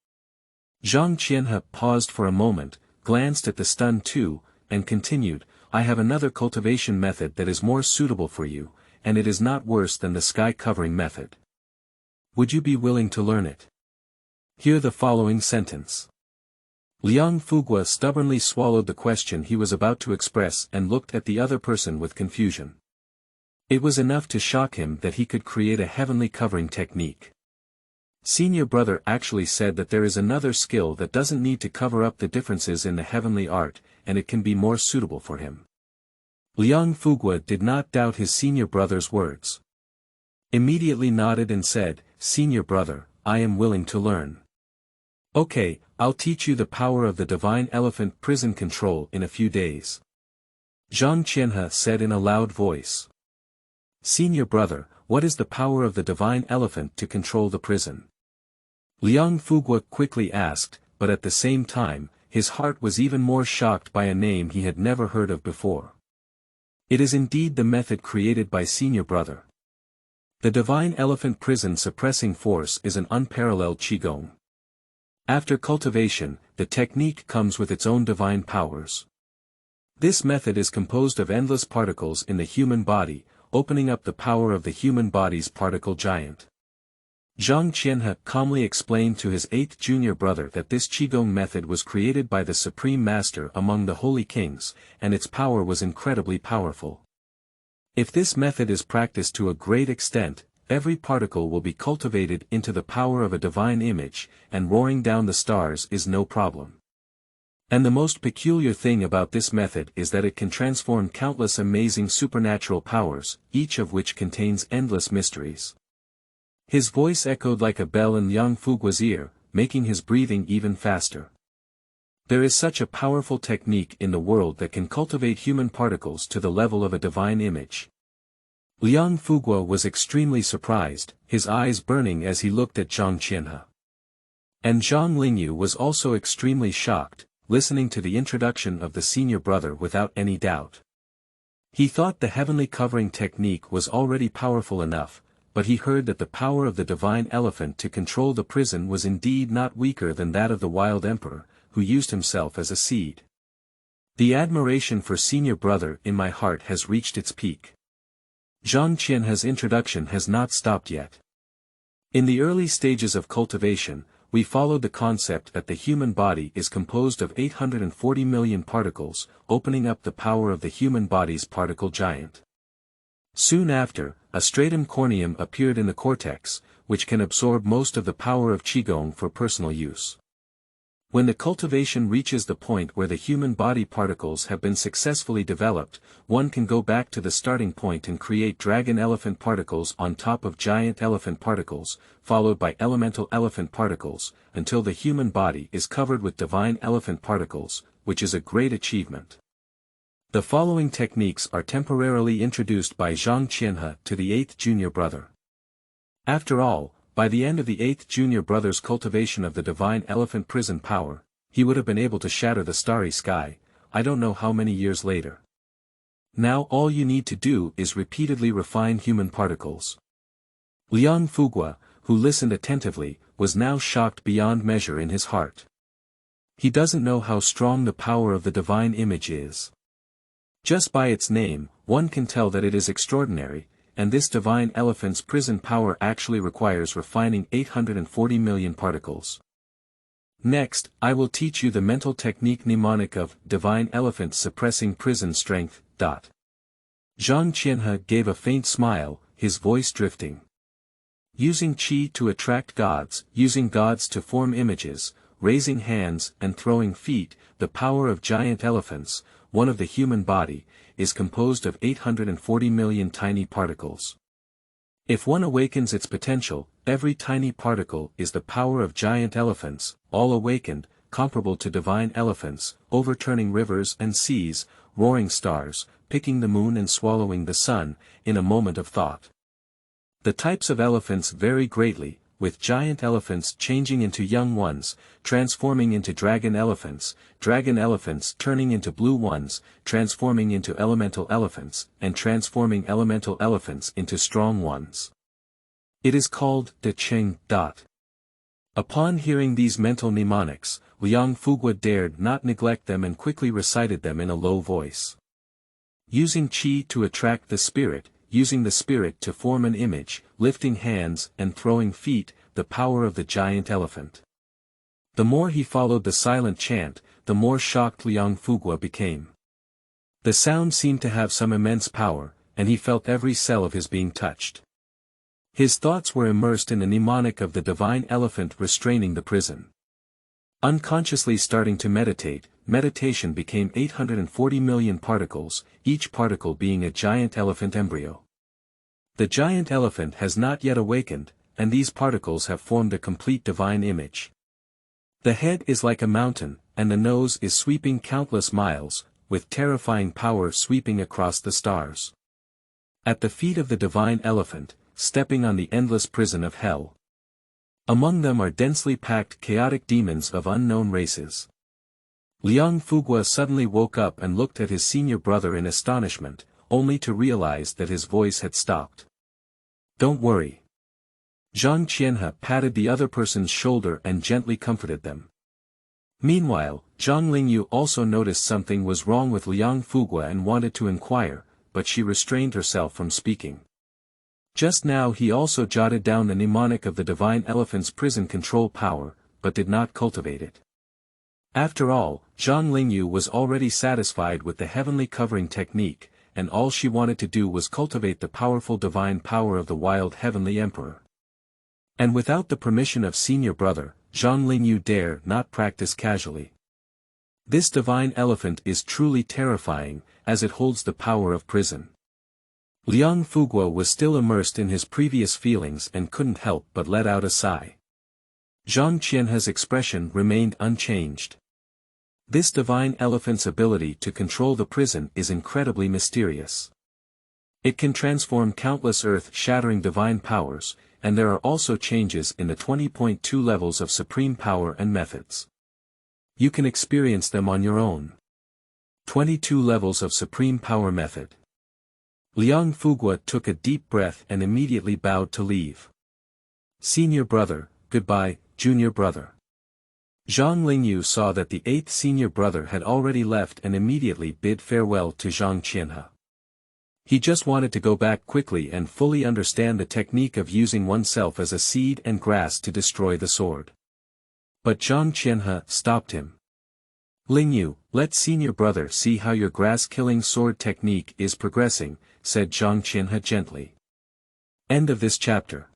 Zhang Qianhe paused for a moment, glanced at the stun too, and continued, "I have another cultivation method that is more suitable for you, and it is not worse than the sky-covering method. Would you be willing to learn it?" Hear the following sentence. Liang Fuguo stubbornly swallowed the question he was about to express and looked at the other person with confusion. It was enough to shock him that he could create a heavenly covering technique. Senior brother actually said that there is another skill that doesn't need to cover up the differences in the heavenly art, and it can be more suitable for him. Liang Fuguo did not doubt his senior brother's words. Immediately nodded and said, "Senior brother, I am willing to learn. Okay, I'll teach you the power of the divine elephant prison control in a few days." Zhang Qianhe said in a loud voice. "Senior brother, what is the power of the divine elephant to control the prison?" Liang Fuguo quickly asked, but at the same time, his heart was even more shocked by a name he had never heard of before. It is indeed the method created by senior brother. The divine elephant prison suppressing force is an unparalleled qigong. After cultivation, the technique comes with its own divine powers. This method is composed of endless particles in the human body, opening up the power of the human body's particle giant. Zhang Qianhe calmly explained to his 8th junior brother that this qigong method was created by the supreme master among the holy kings, and its power was incredibly powerful. If this method is practiced to a great extent, every particle will be cultivated into the power of a divine image, and roaring down the stars is no problem. And the most peculiar thing about this method is that it can transform countless amazing supernatural powers, each of which contains endless mysteries. His voice echoed like a bell in Liang Fuguo's ear, making his breathing even faster. There is such a powerful technique in the world that can cultivate human particles to the level of a divine image. Liang Fuguo was extremely surprised, his eyes burning as he looked at Zhang Qianhe. And Zhang Lingyu was also extremely shocked, listening to the introduction of the senior brother without any doubt. He thought the heavenly covering technique was already powerful enough, but he heard that the power of the divine elephant to control the prison was indeed not weaker than that of the wild emperor, who used himself as a seed. The admiration for senior brother in my heart has reached its peak. Zhang Qianhe's introduction has not stopped yet. In the early stages of cultivation, we followed the concept that the human body is composed of 840 million particles, opening up the power of the human body's particle giant. Soon after, a stratum corneum appeared in the cortex, which can absorb most of the power of qigong for personal use. When the cultivation reaches the point where the human body particles have been successfully developed, one can go back to the starting point and create dragon elephant particles on top of giant elephant particles, followed by elemental elephant particles, until the human body is covered with divine elephant particles, which is a great achievement. The following techniques are temporarily introduced by Zhang Qianhe to the 8th junior brother. After all, by the end of the 8th junior brother's cultivation of the divine elephant prison power, he would have been able to shatter the starry sky, I don't know how many years later. Now all you need to do is repeatedly refine human particles. Liang Fuguo, who listened attentively, was now shocked beyond measure in his heart. He doesn't know how strong the power of the divine image is. Just by its name, one can tell that it is extraordinary, and this divine elephant's prison power actually requires refining 840 million particles. Next, I will teach you the mental technique mnemonic of divine elephant suppressing prison strength. Zhang Qianhe gave a faint smile, his voice drifting. Using qi to attract gods, using gods to form images, raising hands and throwing feet, the power of giant elephants, one of the human body, is composed of 840 million tiny particles. If one awakens its potential, every tiny particle is the power of giant elephants, all awakened, comparable to divine elephants, overturning rivers and seas, roaring stars, picking the moon and swallowing the sun, in a moment of thought. The types of elephants vary greatly, with giant elephants changing into young ones, transforming into dragon elephants turning into blue ones, transforming into elemental elephants, and transforming elemental elephants into strong ones. It is called deceive. Upon hearing these mental mnemonics, Liang Fuguo dared not neglect them and quickly recited them in a low voice. Using qi to attract the spirit, using the spirit to form an image, lifting hands and throwing feet, the power of the giant elephant. The more he followed the silent chant, the more shocked Liang Fuguo became. The sound seemed to have some immense power, and he felt every cell of his being touched. His thoughts were immersed in the mnemonic of the divine elephant restraining the prison. Unconsciously starting to meditate, meditation became 840 million particles, each particle being a giant elephant embryo. The giant elephant has not yet awakened, and these particles have formed a complete divine image. The head is like a mountain, and the nose is sweeping countless miles, with terrifying power sweeping across the stars. At the feet of the divine elephant, stepping on the endless prison of hell. Among them are densely packed chaotic demons of unknown races. Liang Fuguo suddenly woke up and looked at his senior brother in astonishment, only to realize that his voice had stopped. Don't worry. Zhang Qianhe patted the other person's shoulder and gently comforted them. Meanwhile, Zhang Lingyu also noticed something was wrong with Liang Fuguo and wanted to inquire, but she restrained herself from speaking. Just now he also jotted down the mnemonic of the divine elephant's prison control power, but did not cultivate it. After all, Zhang Lingyu was already satisfied with the heavenly covering technique, and all she wanted to do was cultivate the powerful divine power of the wild heavenly emperor. And without the permission of senior brother, Zhang Lingyu dare not practice casually. This divine elephant is truly terrifying, as it holds the power of prison. Liang Fuguo was still immersed in his previous feelings and couldn't help but let out a sigh. Zhang Qianhe's expression remained unchanged. This divine elephant's ability to control the prison is incredibly mysterious. It can transform countless earth-shattering divine powers, and there are also changes in the 20.2 levels of supreme power and methods. You can experience them on your own. 22 levels of supreme power method. Liang Fuguo took a deep breath and immediately bowed to leave. Senior brother, goodbye, junior brother. Zhang Lingyu saw that the 8th senior brother had already left and immediately bid farewell to Zhang Qianhe. He just wanted to go back quickly and fully understand the technique of using oneself as a seed and grass to destroy the sword. But Zhang Qianhe stopped him. Lingyu, let senior brother see how your grass-killing sword technique is progressing, said Zhang Qianhe gently. End of this chapter.